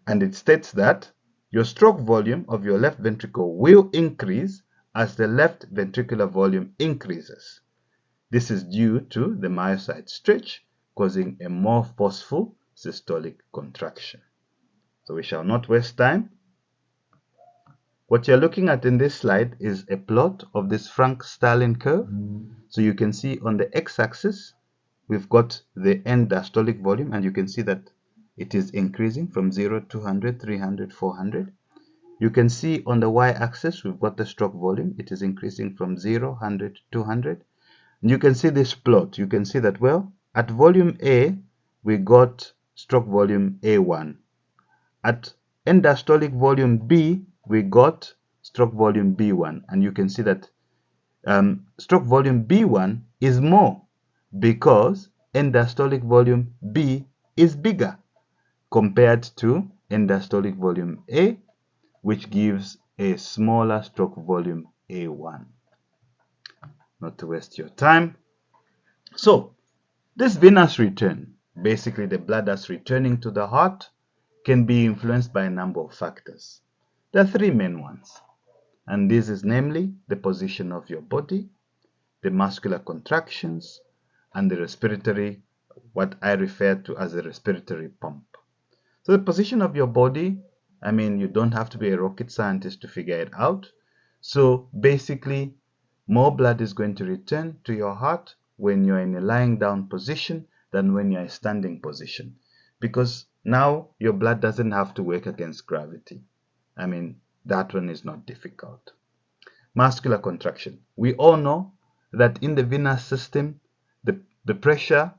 And it states that your stroke volume of your left ventricle will increase as the left ventricular volume increases. This is due to the myocyte stretch, causing a more forceful systolic contraction. So we shall not waste time. What you're looking at in this slide is a plot of this Frank-Starling curve. So you can see on the x-axis, we've got the end diastolic volume, and you can see that it is increasing from 0 to 100, 300, 400. You can see on the y-axis, we've got the stroke volume. It is increasing from 0, 100, 200. You can see this plot. You can see that, well, at volume A, we got stroke volume A1. At end diastolic volume B, we got stroke volume B1. And you can see that stroke volume B1 is more because end diastolic volume B is bigger compared to end diastolic volume A, which gives a smaller stroke volume A1. Not to waste your time. So, this venous return, basically the blood that's returning to the heart, can be influenced by a number of factors. There are three main ones, and this is namely the position of your body, the muscular contractions, and the respiratory, what I refer to as a respiratory pump. So the position of your body, I mean, you don't have to be a rocket scientist to figure it out. So basically, more blood is going to return to your heart when you're in a lying down position than when you're in a standing position. Because now your blood doesn't have to work against gravity. I mean, that one is not difficult. Muscular contraction. We all know that in the venous system, the pressure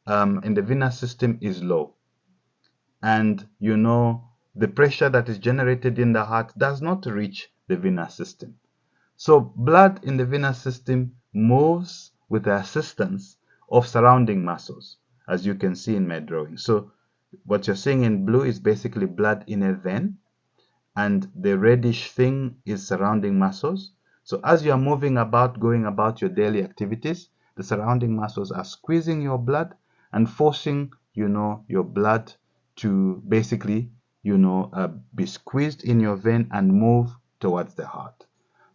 in the venous system is low. And you know, the pressure that is generated in the heart does not reach the venous system. So blood in the venous system moves with the assistance of surrounding muscles, as you can see in my drawing. So what you're seeing in blue is basically blood in a vein, and the reddish thing is surrounding muscles. So as you are moving about, going about your daily activities, the surrounding muscles are squeezing your blood and forcing, you know, your blood to basically, you know, be squeezed in your vein and move towards the heart.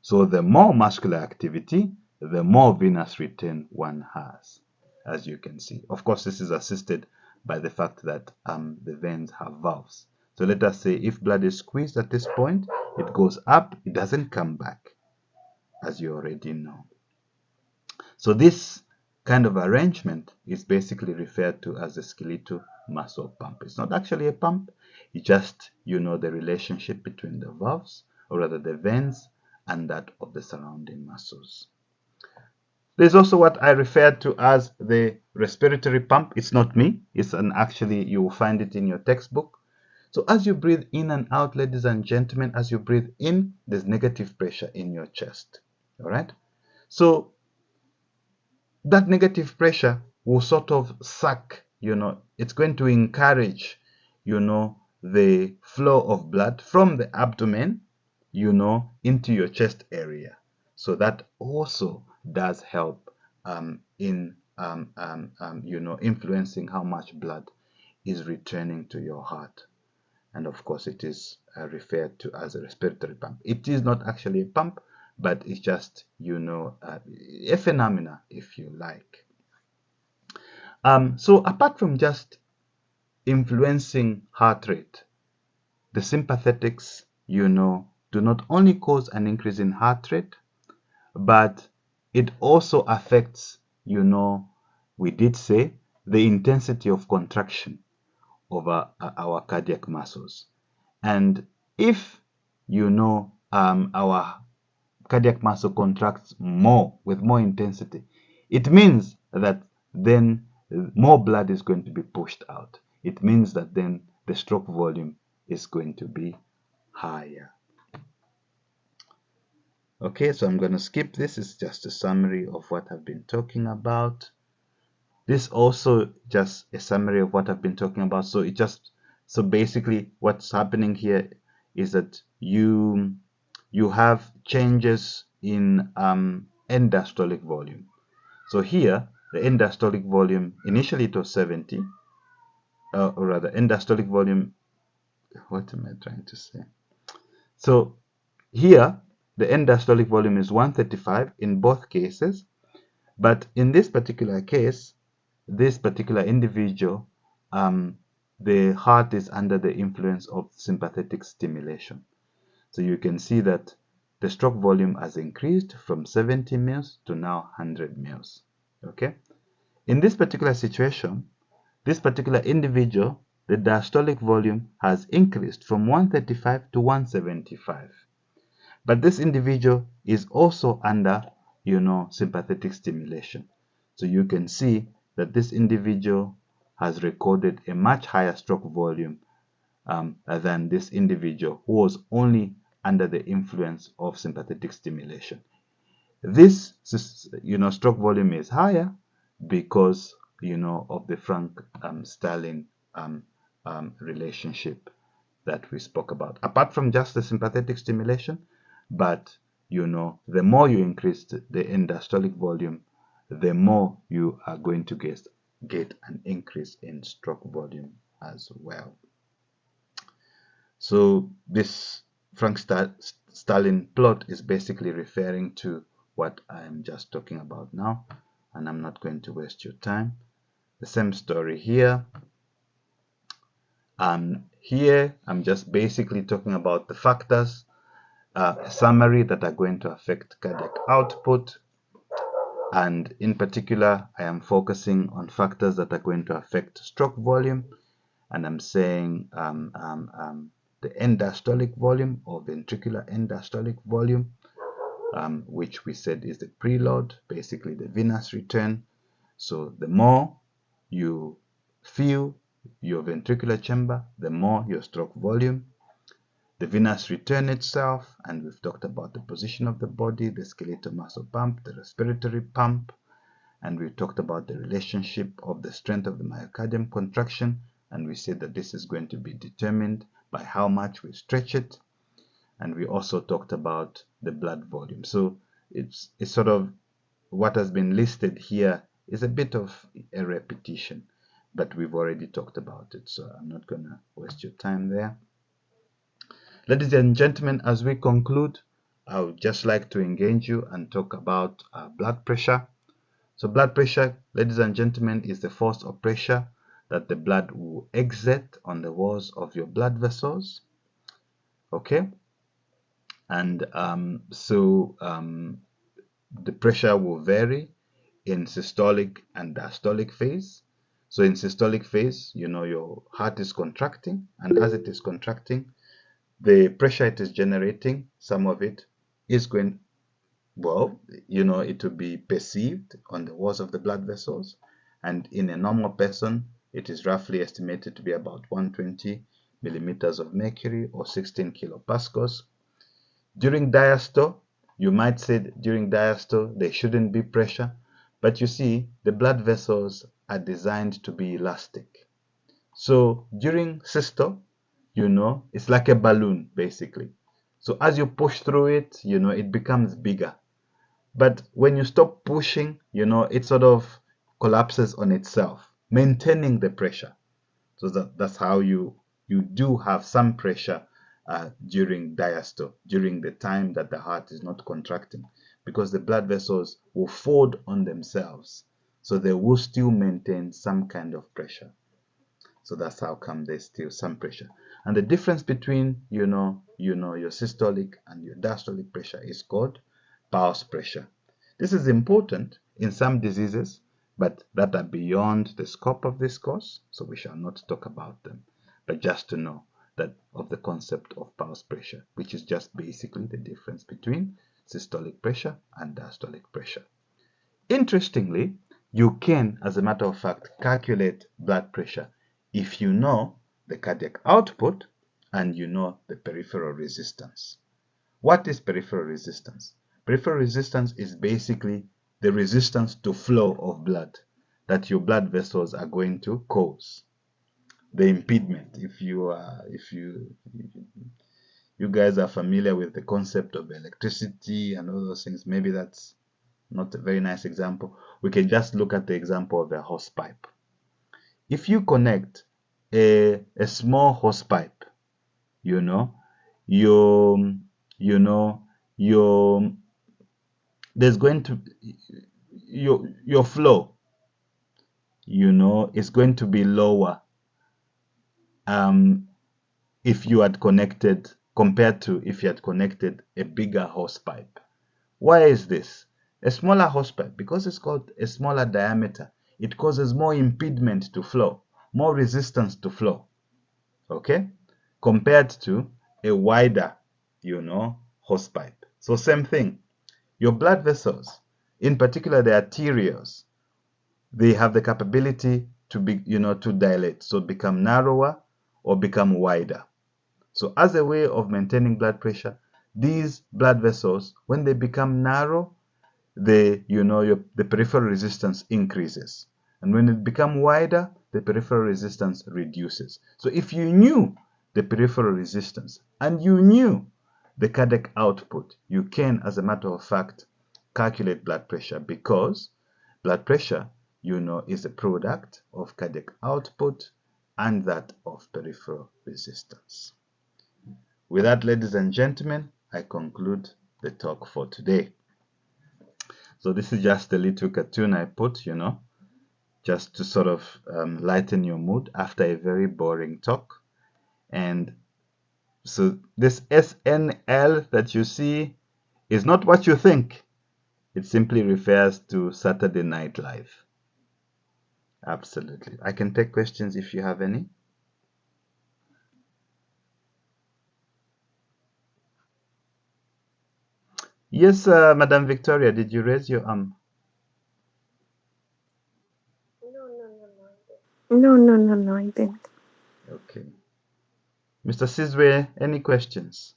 So the more muscular activity, the more venous return one has, as you can see. Of course, this is assisted by the fact that the veins have valves. So let us say if blood is squeezed at this point, it goes up, it doesn't come back, as you already know. So this kind of arrangement is basically referred to as a skeletal muscle pump. It's not actually a pump, it's just, you know, the relationship between the valves, or rather the veins, and that of the surrounding muscles. There's also what I refer to as the respiratory pump. It's not me, it's actually, you will find it in your textbook. So as you breathe in and out, ladies and gentlemen, as you breathe in, there's negative pressure in your chest. All right. So that negative pressure will sort of suck, you know, it's going to encourage, you know, the flow of blood from the abdomen, you know, into your chest area. So that also does help in, you know, influencing how much blood is returning to your heart. And of course, it is referred to as a respiratory pump. It is not actually a pump, but it's just, you know, a phenomena, if you like. So apart from just influencing heart rate, the sympathetics, you know, do not only cause an increase in heart rate, but it also affects, you know, we did say, the intensity of contraction over our cardiac muscles. And if, you know, our cardiac muscle contracts more with more intensity, it means that then more blood is going to be pushed out. It means that then the stroke volume is going to be higher. Okay, so I'm going to skip this. It's just a summary of what I've been talking about. This also just a summary of what I've been talking about. So basically what's happening here is that you have changes in end diastolic volume. So here the end diastolic volume, initially it was 70, or rather end diastolic volume, what am I trying to say? So here the end diastolic volume is 135 in both cases, but in this particular case, this particular individual, the heart is under the influence of sympathetic stimulation. So you can see that the stroke volume has increased from 70 mils to now 100 mils. Okay. In this particular situation, this particular individual, the diastolic volume has increased from 135 to 175. But this individual is also under, you know, sympathetic stimulation. So you can see that this individual has recorded a much higher stroke volume than this individual who was only under the influence of sympathetic stimulation. This, stroke volume is higher because, of the Frank-Starling relationship that we spoke about. Apart from just the sympathetic stimulation, but, the more you increase the end diastolic volume, the more you are going to get an increase in stroke volume as well. So this Frank-Starling plot is basically referring to what I'm just talking about now, and I'm not going to waste your time. The same story here. Here I'm just basically talking about the factors, summary that are going to affect cardiac output, and in particular I am focusing on factors that are going to affect stroke volume, and I'm saying the end diastolic volume or ventricular end diastolic volume, which we said is the preload, basically the venous return. So the more you fill your ventricular chamber, the more your stroke volume. The venous return itself, and we've talked about the position of the body, the skeletal muscle pump, the respiratory pump, and we talked about the relationship of the strength of the myocardium contraction, and we said that this is going to be determined by how much we stretch it. And we also talked about the blood volume. So it's sort of what has been listed here is a bit of a repetition, but we've already talked about it, so I'm not going to waste your time there. Ladies and gentlemen, as we conclude, I would just like to engage you and talk about blood pressure. So blood pressure, ladies and gentlemen, is the force of pressure that the blood will exert on the walls of your blood vessels. Okay? And the pressure will vary in systolic and diastolic phase. So in systolic phase, your heart is contracting, and as it is contracting, the pressure it is generating, some of it is going, it will be perceived on the walls of the blood vessels. And in a normal person, it is roughly estimated to be about 120 millimeters of mercury or 16 kilopascals. During diastole, you might say during diastole there shouldn't be pressure, but you see, the blood vessels are designed to be elastic. So during systole, it's like a balloon, basically. So as you push through it, it becomes bigger. But when you stop pushing, it sort of collapses on itself, maintaining the pressure. So that's how you do have some pressure during diastole, during the time that the heart is not contracting, because the blood vessels will fold on themselves. So they will still maintain some kind of pressure. So that's how come there's still some pressure. And the difference between, your systolic and your diastolic pressure is called pulse pressure. This is important in some diseases, but that are beyond the scope of this course, so we shall not talk about them. But just to know that of the concept of pulse pressure, which is just basically the difference between systolic pressure and diastolic pressure. Interestingly, you can, as a matter of fact, calculate blood pressure if you know the cardiac output and you know the peripheral resistance. What is peripheral resistance? Peripheral resistance is basically the resistance to flow of blood that your blood vessels are going to cause. The impediment, if you guys are familiar with the concept of electricity and all those things, maybe that's not a very nice example. We can just look at the example of a hose pipe. If you connect a small hose pipe, there's going to your flow, is going to be lower if you had connected compared to if you had connected a bigger hose pipe. Why is this? A smaller hose pipe, because it's got a smaller diameter, it causes more impediment to flow, more resistance to flow, okay, compared to a wider, hose pipe. So same thing, your blood vessels, in particular the arterioles, they have the capability to be, to dilate, so become narrower or become wider. So as a way of maintaining blood pressure, these blood vessels, when they become narrow, the peripheral resistance increases. And when it becomes wider, the peripheral resistance reduces. So if you knew the peripheral resistance and you knew the cardiac output, you can, as a matter of fact, calculate blood pressure, because blood pressure, is a product of cardiac output and that of peripheral resistance. With that, ladies and gentlemen, I conclude the talk for today. So this is just a little cartoon I put, just to sort of lighten your mood after a very boring talk. And so this SNL that you see is not what you think. It simply refers to Saturday Night Live. Absolutely. I can take questions if you have any. Yes, Madam Victoria, did you raise your arm? No, I didn't. Okay. Mr. Sizwe, any questions?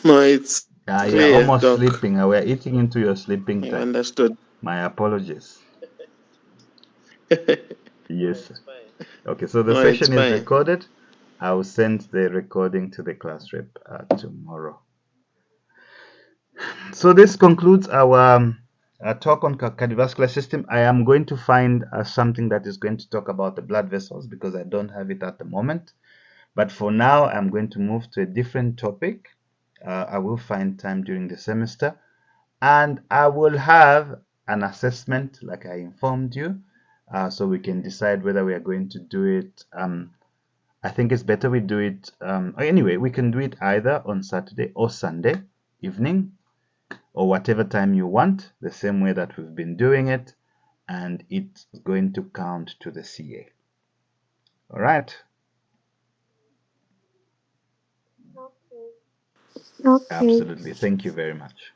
No, it's You're clear, almost Doc. sleeping. We're eating into your sleeping I time. understood. My apologies. Yes, sir. Okay, so the No, it's session is fine. recorded. I will send the recording to the class rep tomorrow. So this concludes our talk on cardiovascular system. I am going to find something that is going to talk about the blood vessels, because I don't have it at the moment. But for now, I'm going to move to a different topic. I will find time during the semester, and I will have an assessment like I informed you, so we can decide whether we are going to do it. I think it's better we do it. Anyway, we can do it either on Saturday or Sunday evening, or whatever time you want, the same way that we've been doing it, and it's going to count to the CA. All right. Okay. Absolutely. Thank you very much.